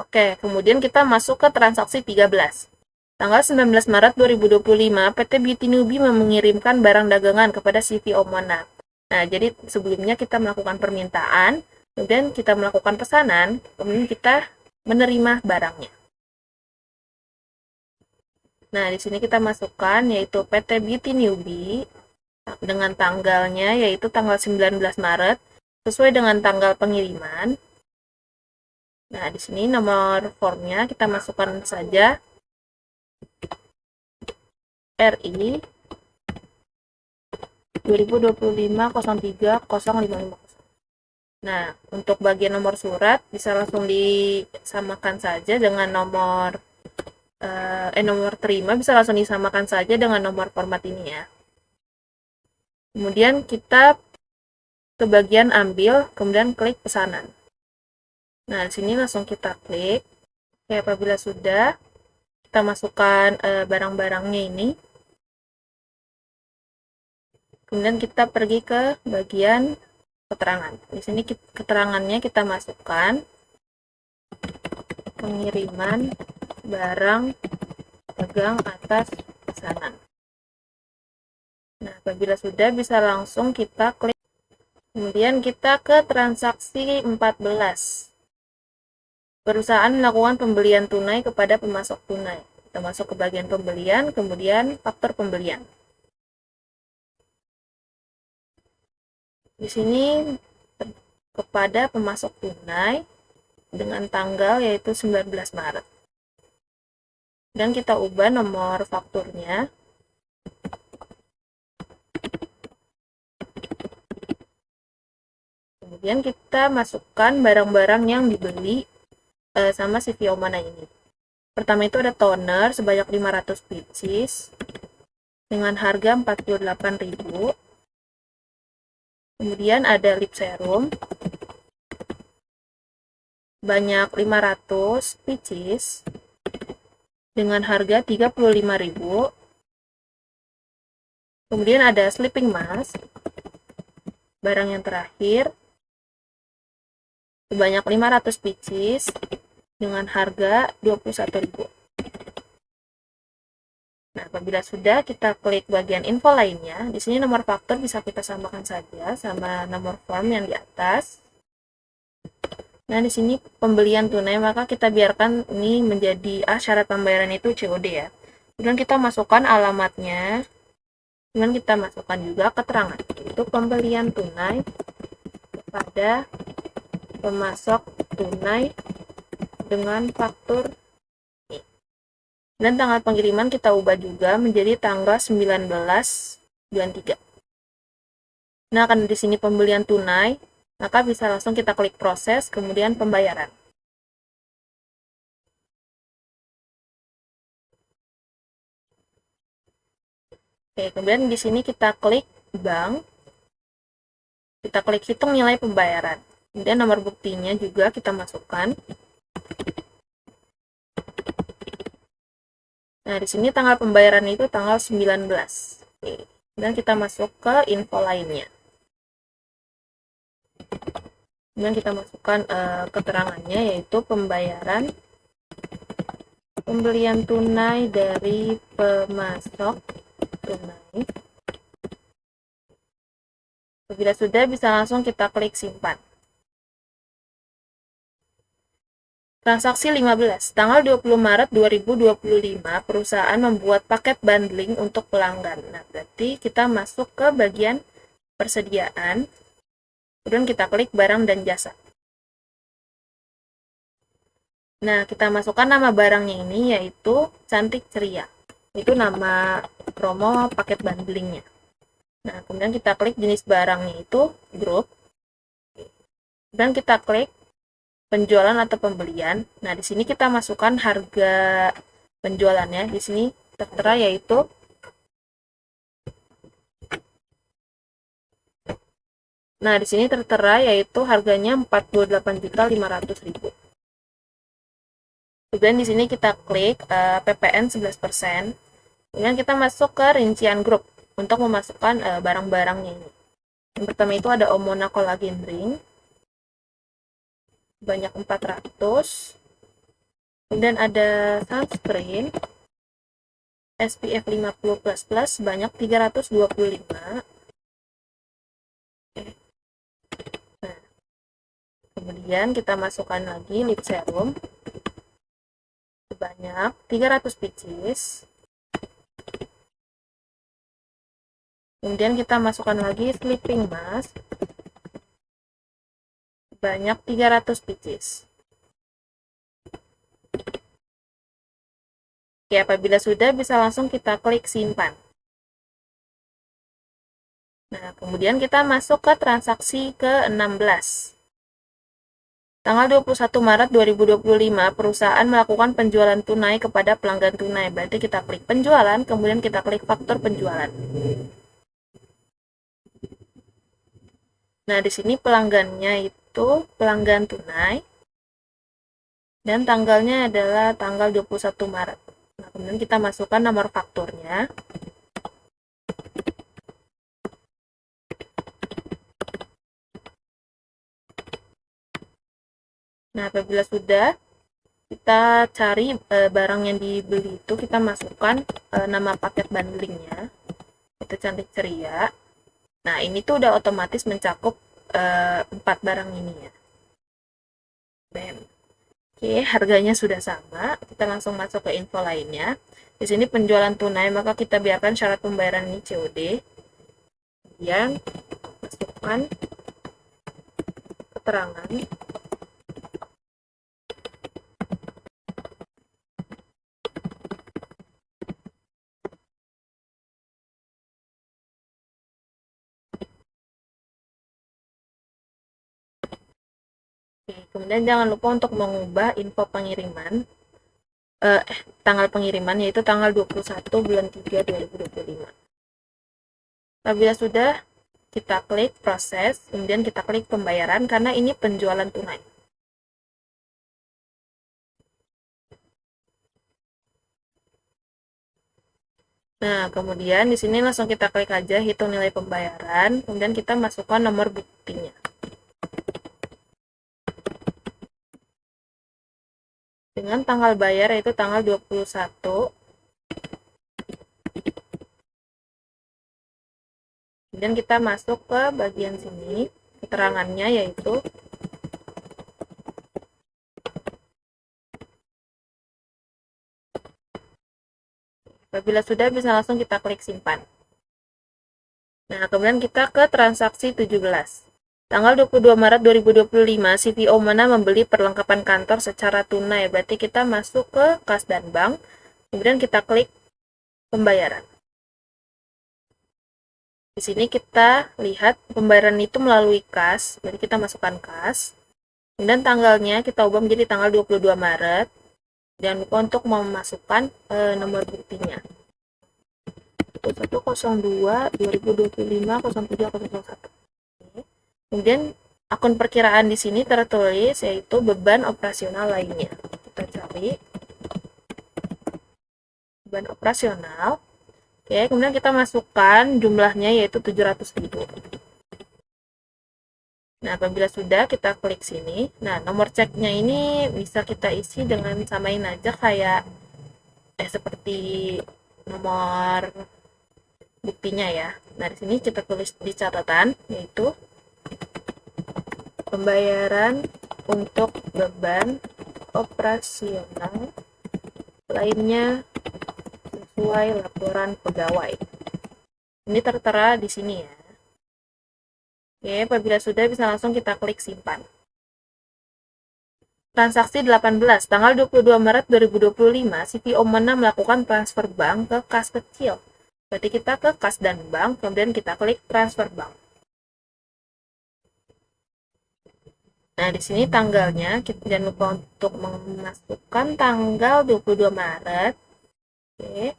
Oke, kemudian kita masuk ke transaksi 13. Tanggal 19 Maret 2025, PT Beauty Newbie mengirimkan barang dagangan kepada CV Omona. Nah, jadi sebelumnya kita melakukan permintaan, kemudian kita melakukan pesanan, kemudian kita menerima barangnya. Nah, di sini kita masukkan yaitu PT Beauty Newbie dengan tanggalnya yaitu tanggal 19 Maret sesuai dengan tanggal pengiriman. Nah, di sini nomor formnya kita masukkan saja RI 2025-03-0550. Nah, untuk bagian nomor surat bisa langsung disamakan saja dengan nomor terima, bisa langsung disamakan saja dengan nomor format ini ya. Kemudian kita ke bagian ambil, kemudian klik pesanan. Nah, di sini langsung kita klik. Oke, apabila sudah, kita masukkan barang-barangnya ini. Kemudian kita pergi ke bagian keterangan. Di sini keterangannya kita masukkan pengiriman barang dagang atas pesanan. Nah, apabila sudah, bisa langsung kita klik. Kemudian kita ke transaksi 14. Perusahaan melakukan pembelian tunai kepada pemasok tunai. Kita masuk ke bagian pembelian, kemudian faktur pembelian. Di sini kepada pemasok tunai dengan tanggal yaitu 19 Maret. Dan kita ubah nomor fakturnya. Kemudian kita masukkan barang-barang yang dibeli sama si Viomana ini. Pertama itu ada toner sebanyak 500 pieces dengan harga 48.000. Kemudian ada lip serum banyak 500 pieces dengan harga 35.000. Kemudian ada sleeping mask, barang yang terakhir, sebanyak 500 pieces dengan harga 21.000. Nah, apabila sudah, kita klik bagian info lainnya. Di sini nomor faktur bisa kita samakan saja sama nomor form yang di atas. Nah, di sini pembelian tunai, maka kita biarkan ini menjadi syarat pembayaran itu COD ya. Kemudian kita masukkan alamatnya. Kemudian kita masukkan juga keterangan, yaitu pembelian tunai kepada pemasok tunai dengan faktur. Dan tanggal pengiriman kita ubah juga menjadi tanggal 19 bulan 3. Nah, karena di sini pembelian tunai, maka bisa langsung kita klik proses, kemudian pembayaran. Oke, kemudian di sini kita klik bank, kita klik hitung nilai pembayaran. Kemudian nomor buktinya juga kita masukkan. Nah, di sini tanggal pembayaran itu tanggal 19. Oke. Dan kita masuk ke info lainnya. Kemudian kita masukkan keterangannya, yaitu pembayaran pembelian tunai dari pemasok tunai. Bila sudah, bisa langsung kita klik simpan. Transaksi 15. Tanggal 20 Maret 2025, perusahaan membuat paket bundling untuk pelanggan. Nah, berarti kita masuk ke bagian persediaan. Kemudian kita klik barang dan jasa. Nah, kita masukkan nama barangnya ini, yaitu Cantik Ceria. Itu nama promo paket bundlingnya. Nah, kemudian kita klik jenis barangnya itu grup. Dan kita klik penjualan atau pembelian. Nah, di sini kita masukkan harga penjualannya. Di sini tertera yaitu Nah, di sini tertera yaitu harganya 48.500.000. Kemudian di sini kita klik PPN 11%. Kemudian kita masuk ke rincian grup untuk memasukkan barang-barangnya ini. Yang pertama itu ada Omona Collagen Drink banyak 400. Kemudian ada sunscreen SPF 50++ banyak 325. Nah, kemudian kita masukkan lagi lip serum sebanyak 300 pieces. Kemudian kita masukkan lagi sleeping mask banyak 300 pieces. Oke, apabila sudah, bisa langsung kita klik simpan. Nah, kemudian kita masuk ke transaksi ke-16. Tanggal 21 Maret 2025, perusahaan melakukan penjualan tunai kepada pelanggan tunai. Berarti kita klik penjualan, kemudian kita klik faktur penjualan. Nah, di sini pelanggannya itu pelanggan tunai. Dan tanggalnya adalah tanggal 21 Maret. Nah, kemudian kita masukkan nomor fakturnya. Nah, apabila sudah, kita cari barang yang dibeli itu, kita masukkan nama paket bundlingnya, itu Cantik Ceria. Nah, ini tuh udah otomatis mencakup 4 barang ini ya. Bam. Oke, harganya sudah sama. Kita langsung masuk ke info lainnya. Di sini penjualan tunai, maka kita biarkan syarat pembayaran ini COD. Kemudian masukkan keterangan. Kemudian jangan lupa untuk mengubah info pengiriman, tanggal pengiriman, yaitu tanggal 21 bulan 3 2025. Apabila sudah, kita klik proses, kemudian kita klik pembayaran karena ini penjualan tunai. Nah, kemudian di sini langsung kita klik aja hitung nilai pembayaran, kemudian kita masukkan nomor buktinya. Dengan tanggal bayar yaitu tanggal 21. Kemudian kita masuk ke bagian sini, keterangannya yaitu apabila sudah, bisa langsung kita klik simpan. Nah, kemudian kita ke transaksi 17. Tanggal 22 Maret 2025, CVO Mana membeli perlengkapan kantor secara tunai. Berarti kita masuk ke kas dan bank, kemudian kita klik pembayaran. Di sini kita lihat pembayaran itu melalui kas, jadi kita masukkan kas. Kemudian tanggalnya kita ubah menjadi tanggal 22 Maret. Jangan lupa untuk memasukkan nomor buktinya. 102 2025 0701. Kemudian akun perkiraan di sini tertulis yaitu beban operasional lainnya. Kita cari beban operasional. Oke, kemudian kita masukkan jumlahnya yaitu 700.000. Nah, apabila sudah, kita klik sini. Nah, nomor ceknya ini bisa kita isi dengan samain aja kayak seperti nomor buktinya ya. Nah, di sini kita tulis di catatan yaitu pembayaran untuk beban operasional lainnya sesuai laporan pegawai. Ini tertera di sini ya. Oke, apabila sudah, bisa langsung kita klik simpan. Transaksi 18, tanggal 22 Maret 2025, CVO Mana melakukan transfer bank ke kas kecil. Berarti kita ke kas dan bank, kemudian kita klik transfer bank. Nah, di sini tanggalnya, kita jangan lupa untuk memasukkan tanggal 22 Maret. Oke.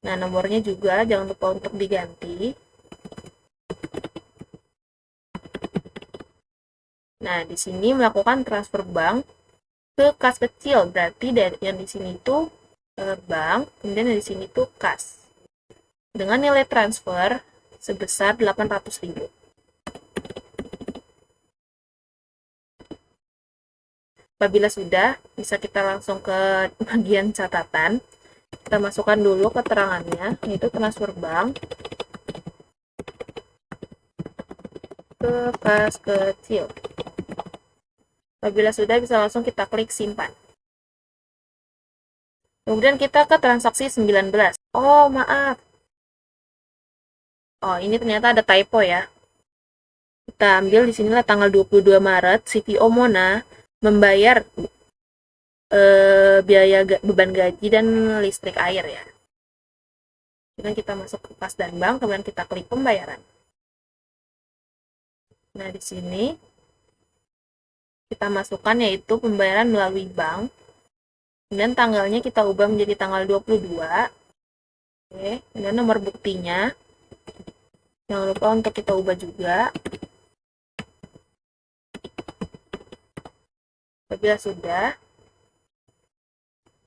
Nah, nomornya juga jangan lupa untuk diganti. Nah, di sini melakukan transfer bank ke kas kecil, berarti dari yang di sini itu bank, kemudian di sini itu kas. Dengan nilai transfer sebesar 800.000. Apabila sudah, bisa kita langsung ke bagian catatan. Kita masukkan dulu keterangannya, yaitu transfer bank ke kas kecil. Apabila sudah, bisa langsung kita klik simpan. Kemudian kita ke transaksi 19. Oh, maaf. Oh, ini ternyata ada typo ya. Kita ambil di sinilah tanggal 22 Maret, CVO Mana membayar biaya beban gaji dan listrik air ya. Kemudian kita masuk ke kas dan bank, kemudian kita klik pembayaran. Nah, di sini kita masukkan yaitu pembayaran melalui bank. Kemudian tanggalnya kita ubah menjadi tanggal 22. Oke, kemudian nomor buktinya jangan lupa untuk kita ubah juga. Apabila sudah,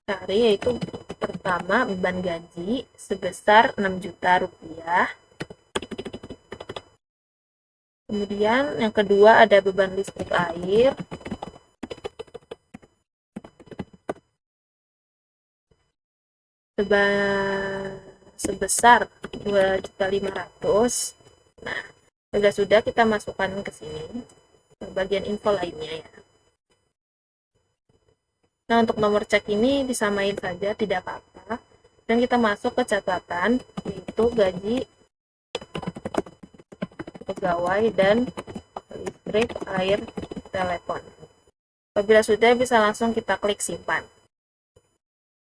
cari yaitu pertama beban gaji sebesar 6 juta rupiah. Kemudian yang kedua ada beban listrik air sebesar 2.500.000. Nah, sudah kita masukkan ke sini ke bagian info lainnya ya. Nah, untuk nomor cek ini disamain saja, tidak apa-apa. Dan kita masuk ke catatan, yaitu gaji pegawai dan listrik, air, telepon. Apabila sudah, bisa langsung kita klik simpan.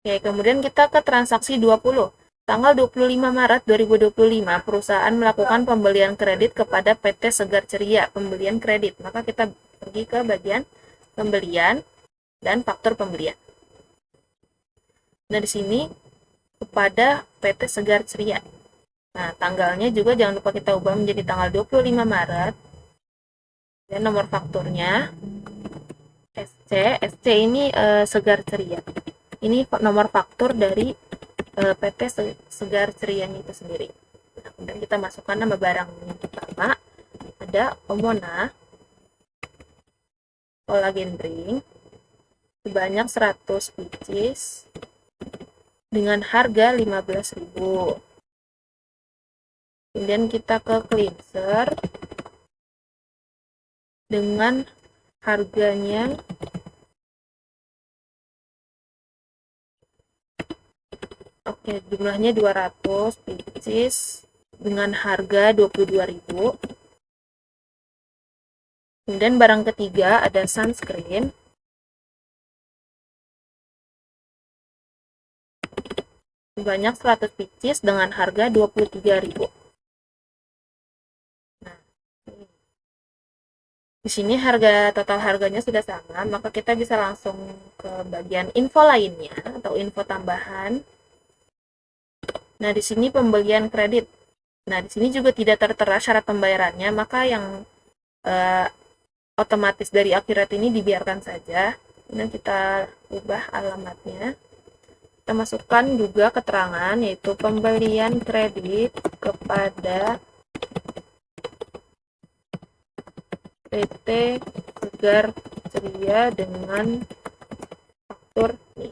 Oke, kemudian kita ke transaksi 20. Tanggal 25 Maret 2025, perusahaan melakukan pembelian kredit kepada PT Segar Ceria, pembelian kredit. Maka kita pergi ke bagian pembelian, dan faktur pembelian. Nah, di sini kepada PT Segar Ceria. Nah, tanggalnya juga jangan lupa kita ubah menjadi tanggal 25 Maret. Dan nomor fakturnya SC ini Segar Ceria. Ini nomor faktur dari PT Segar Cerianya itu sendiri. Nah, kemudian kita masukkan nama barang yang pertama, ada Omona Collagen Drink sebanyak 100 pieces dengan harga 15.000. Kemudian kita ke cleanser dengan harganya jumlahnya 200 pieces dengan harga 22.000. Kemudian barang ketiga ada sunscreen sebanyak 100 pieces dengan harga 23.000. Nah, di sini total harganya sudah sama, maka kita bisa langsung ke bagian info lainnya atau info tambahan. Nah, di sini pembelian kredit. Nah, di sini juga tidak tertera syarat pembayarannya, maka yang otomatis dari Accurate ini dibiarkan saja. Kemudian kita ubah alamatnya. Kita masukkan juga keterangan, yaitu pembelian kredit kepada PT Segar Ceria dengan faktur nih.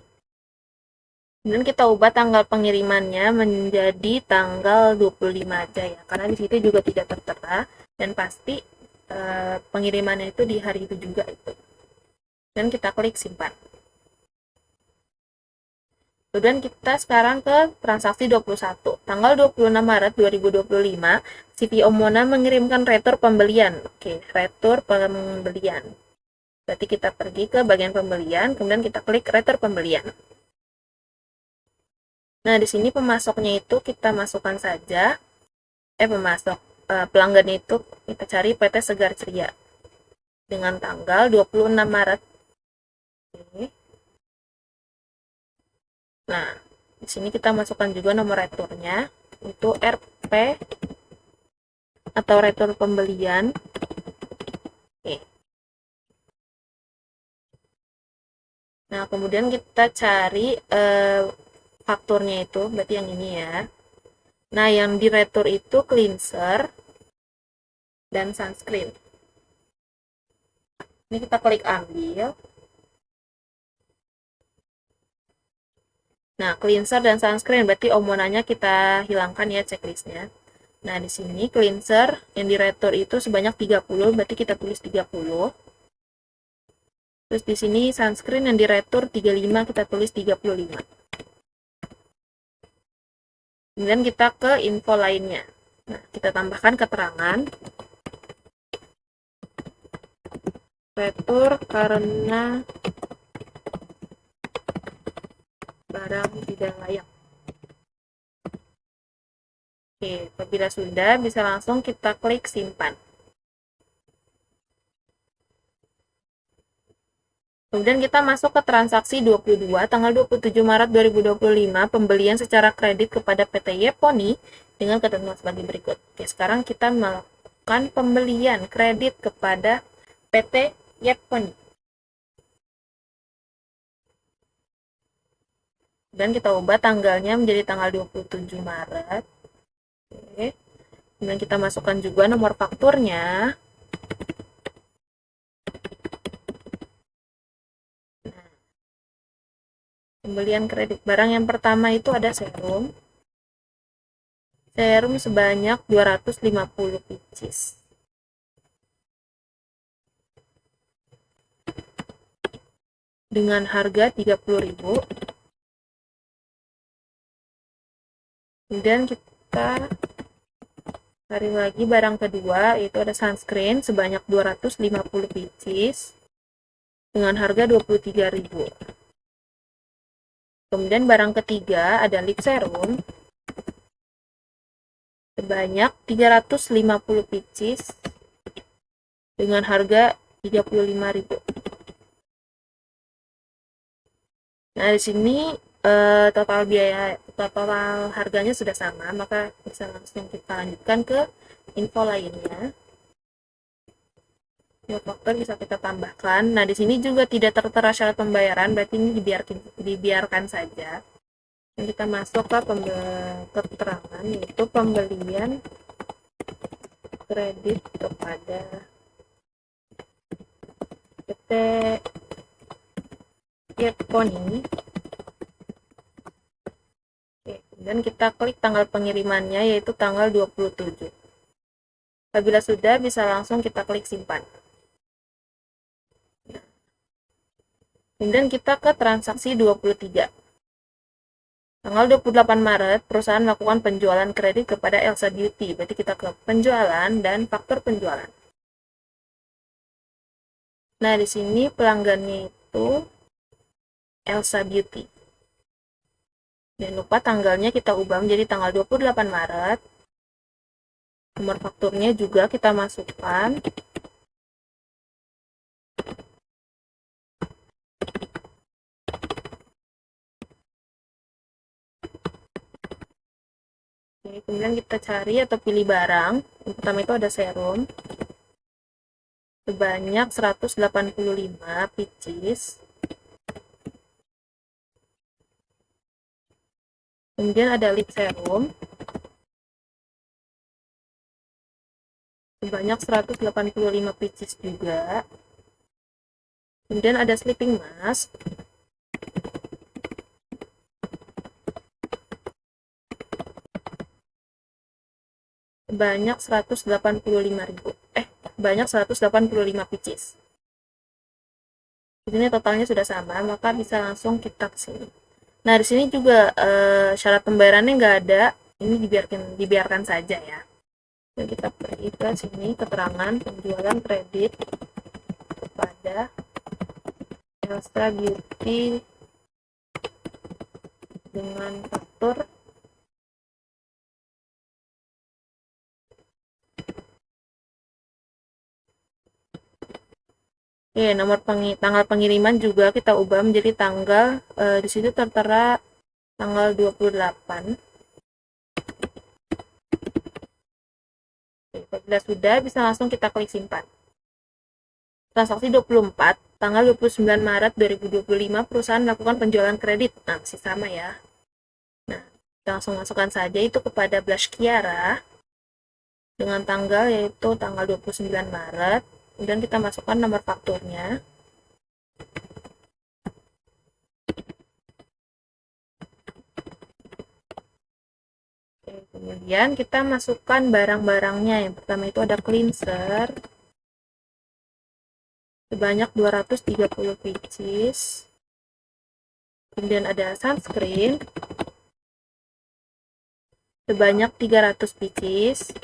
Kemudian kita ubah tanggal pengirimannya menjadi tanggal 25 aja ya, karena di situ juga tidak tertera dan pasti pengirimannya itu di hari itu juga itu. Dan kita klik simpan. Kemudian kita sekarang ke transaksi 21. Tanggal 26 Maret 2025, CV Omona mengirimkan retur pembelian. Oke, retur pembelian. Berarti kita pergi ke bagian pembelian, kemudian kita klik retur pembelian. Nah, di sini pemasoknya itu kita masukkan saja. Pelanggan itu kita cari PT Segar Ceria dengan tanggal 26 Maret. Oke. Nah, di sini kita masukkan juga nomor returnya, itu RP atau retur pembelian. Oke. Nah, kemudian kita cari fakturnya itu, berarti yang ini ya. Nah, yang di retur itu cleanser dan sunscreen. Ini kita klik ambil. Nah, cleanser dan sunscreen berarti omonannya kita hilangkan ya checklistnya. Nah, di sini cleanser yang di retur itu sebanyak 30, berarti kita tulis 30. Terus di sini sunscreen yang di retur 35, kita tulis 35. Kemudian kita ke info lainnya. Nah, kita tambahkan keterangan retur karena barang tidak layak. Oke, apabila sudah, bisa langsung kita klik simpan. Kemudian kita masuk ke transaksi 22, tanggal 27 Maret 2025, pembelian secara kredit kepada PT Yeponi dengan ketentuan sebagai berikut. Oke, sekarang kita melakukan pembelian kredit kepada PT Yeponi. Dan kita ubah tanggalnya menjadi tanggal 27 Maret. Oke. Kemudian kita masukkan juga nomor fakturnya. Pembelian kredit barang yang pertama itu ada serum. Serum sebanyak 250 pieces. Dengan harga 30.000. Kemudian kita cari lagi barang kedua, yaitu ada sunscreen sebanyak 250 pieces dengan harga 23.000. Kemudian barang ketiga ada lip serum sebanyak 350 pieces dengan harga 35.000. Nah, di sini total harganya sudah sama, maka bisa langsung kita lanjutkan ke info lainnya. Ya, faktor bisa kita tambahkan. Nah, di sini juga tidak tertera syarat pembayaran, berarti ini dibiarkan saja. Dan kita masuk ke keterangan, yaitu pembelian kredit kepada PT Yeponi. Dan kita klik tanggal pengirimannya, yaitu tanggal 27. Apabila sudah, bisa langsung kita klik simpan. Kemudian kita ke transaksi 23. Tanggal 28 Maret, perusahaan melakukan penjualan kredit kepada Elsa Beauty. Berarti kita ke penjualan dan faktor penjualan. Nah, di sini pelanggannya itu Elsa Beauty. Jangan lupa tanggalnya kita ubah menjadi tanggal 28 Maret. Nomor fakturnya juga kita masukkan. Oke, kemudian kita cari atau pilih barang. Yang pertama itu ada serum. Sebanyak 185 pieces. Kemudian ada lip serum. Sebanyak 185 pieces juga. Kemudian ada sleeping mask. Banyak 185 pieces. Di sini totalnya sudah sama, maka bisa langsung kita ke sini. Nah, di sini juga syarat pembayarannya nggak ada. Ini dibiarkan saja ya. Dan kita pergi ke sini, keterangan penjualan kredit kepada Elsa Beauty dengan faktur tanggal pengiriman juga kita ubah menjadi tanggal di situ tertera tanggal 28. Apabila sudah, bisa langsung kita klik simpan. Transaksi 24, tanggal 29 Maret 2025, perusahaan melakukan penjualan kredit. Nah, masih sama ya. Nah, kita langsung masukkan saja itu kepada Blush Kiara dengan tanggal yaitu tanggal 29 Maret. Kemudian kita masukkan nomor fakturnya. Kemudian kita masukkan barang-barangnya. Yang pertama itu ada cleanser sebanyak 230 pieces. Kemudian ada sunscreen sebanyak 300 pieces.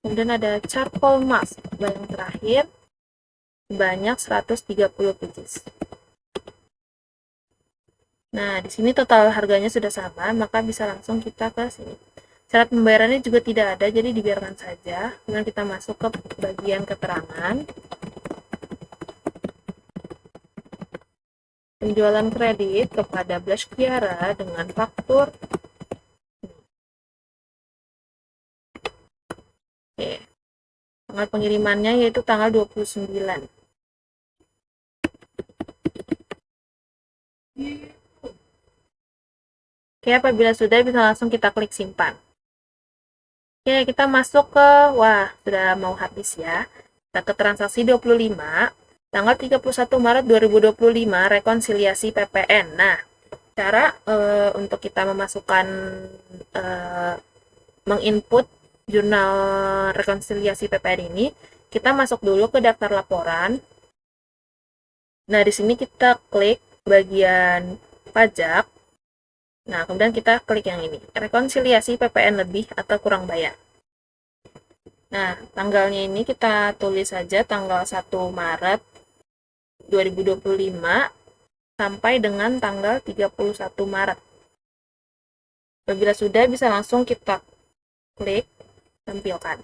Kemudian ada charcoal mask yang terakhir sebanyak 130 pieces. Nah, di sini total harganya sudah sama, maka bisa langsung kita ke sini. Syarat pembayarannya juga tidak ada, jadi dibiarkan saja. Kemudian kita masuk ke bagian keterangan. Penjualan kredit kepada Blush Kiara dengan faktur. Oke. Tanggal pengirimannya yaitu tanggal 29. Oke, apabila sudah bisa langsung kita klik simpan. Oke, kita masuk ke, sudah mau habis ya. Kita ke transaksi 25, tanggal 31 Maret 2025, rekonsiliasi PPN. Nah, cara untuk kita memasukkan, menginput jurnal rekonsiliasi PPN ini, kita masuk dulu ke daftar laporan. Nah, di sini kita klik bagian pajak. Nah, kemudian kita klik yang ini, rekonsiliasi PPN lebih atau kurang bayar. Nah, tanggalnya ini kita tulis saja tanggal 1 Maret 2025 sampai dengan tanggal 31 Maret. Apabila sudah, bisa langsung kita klik tampilkan.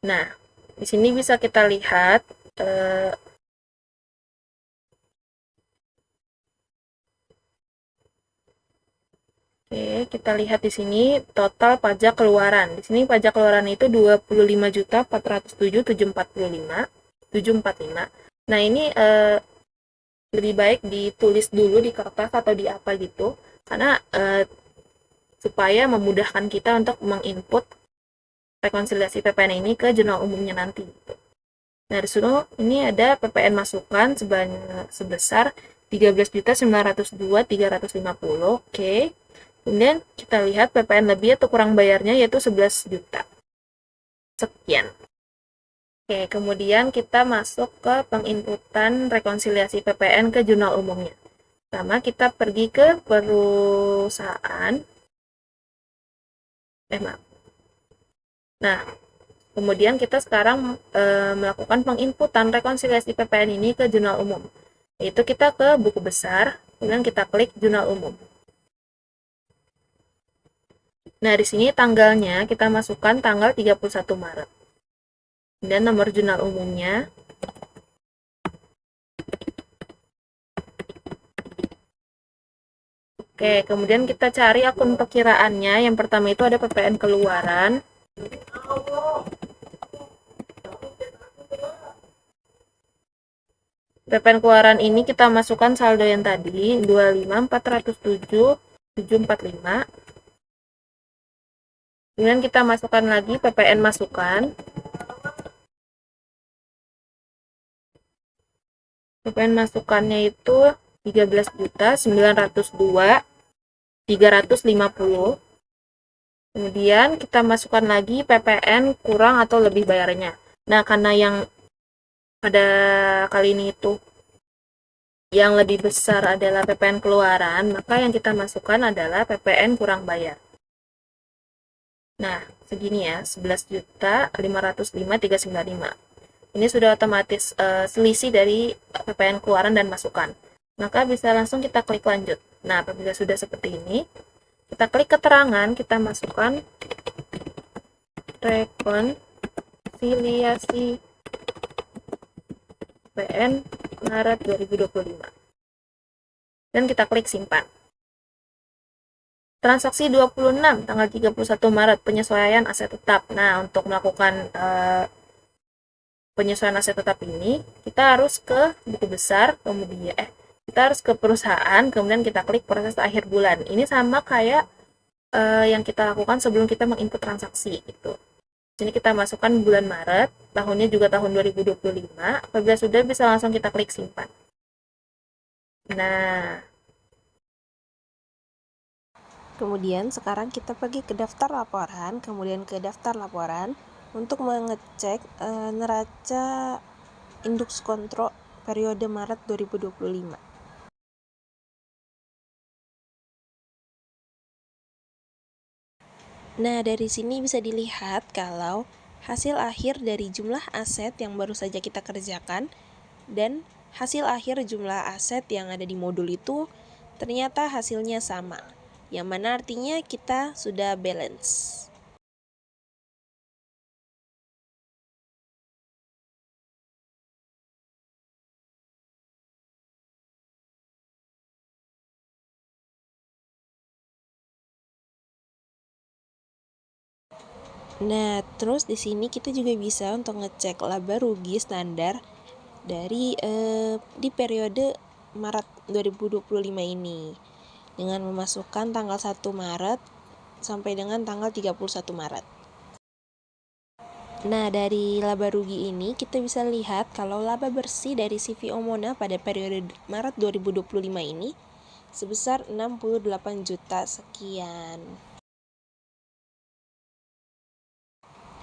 Nah, di sini bisa kita lihat Oke, kita lihat di sini total pajak keluaran. Di sini pajak keluaran itu 25.407.745. Nah, ini lebih baik ditulis dulu di kertas atau di apa gitu, karena supaya memudahkan kita untuk menginput rekonsiliasi PPN ini ke jurnal umumnya nanti. Gitu. Nah, di sini ini ada PPN masukan sebesar 13.902.350. Oke. Kemudian kita lihat PPN lebih atau kurang bayarnya yaitu 11 juta. Sekian. Oke, kemudian kita masuk ke penginputan rekonsiliasi PPN ke jurnal umumnya. Pertama, kita pergi ke perusahaan. Maaf. Nah, kemudian kita sekarang melakukan penginputan rekonsiliasi PPN ini ke jurnal umum. Yaitu kita ke buku besar, kemudian kita klik jurnal umum. Nah, di sini tanggalnya kita masukkan tanggal 31 Maret. Dan nomor jurnal umumnya. Oke, kemudian kita cari akun perkiraannya. Yang pertama itu ada PPN keluaran. PPN keluaran ini kita masukkan saldo yang tadi, 25.407.745. Kemudian kita masukkan lagi PPN masukan. PPN masukannya itu 13.902.350. Kemudian kita masukkan lagi PPN kurang atau lebih bayarnya. Nah, karena yang pada kali ini itu yang lebih besar adalah PPN keluaran, maka yang kita masukkan adalah PPN kurang bayar. Nah, segini ya, 11.505.395. Ini sudah otomatis selisih dari PPN keluaran dan masukan. Maka bisa langsung kita klik lanjut. Nah, apabila sudah seperti ini, kita klik keterangan, kita masukkan rekonsiliasi PPN Maret 2025. Dan kita klik simpan. Transaksi 26 tanggal 31 Maret penyesuaian aset tetap. Nah, untuk melakukan penyesuaian aset tetap ini, kita harus ke buku besar, kemudian kita harus ke perusahaan, kemudian kita klik proses akhir bulan. Ini sama kayak yang kita lakukan sebelum kita menginput transaksi gitu. Sini kita masukkan bulan Maret, tahunnya juga tahun 2025. Apabila sudah, bisa langsung kita klik simpan. Nah, Kemudian sekarang kita pergi ke daftar laporan, kemudian ke daftar laporan untuk mengecek neraca indeks kontrol periode Maret 2025. Nah, dari sini bisa dilihat kalau hasil akhir dari jumlah aset yang baru saja kita kerjakan dan hasil akhir jumlah aset yang ada di modul itu ternyata hasilnya sama, yang mana artinya kita sudah balance. Nah, terus di sini kita juga bisa untuk ngecek laba rugi standar dari di periode Maret 2025 ini dengan memasukkan tanggal 1 Maret sampai dengan tanggal 31 Maret. Nah, dari laba rugi ini kita bisa lihat kalau laba bersih dari CV Omona pada periode Maret 2025 ini sebesar 68 juta sekian.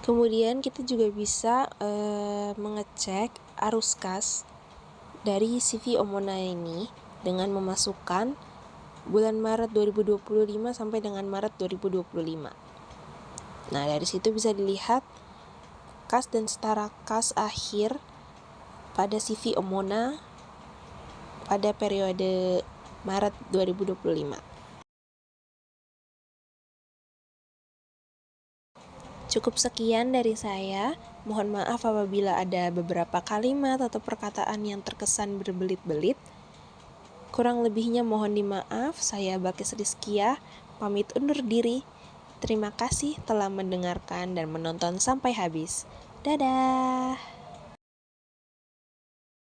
Kemudian kita juga bisa mengecek arus kas dari CV Omona ini dengan memasukkan bulan Maret 2025 sampai dengan Maret 2025. Nah, dari situ bisa dilihat kas dan setara kas akhir pada CV Omona pada periode Maret 2025. Cukup sekian dari saya. Mohon maaf apabila ada beberapa kalimat atau perkataan yang terkesan berbelit-belit. Kurang lebihnya mohon dimaaf, saya Balkis Rizkia, pamit undur diri. Terima kasih telah mendengarkan dan menonton sampai habis. Dadah!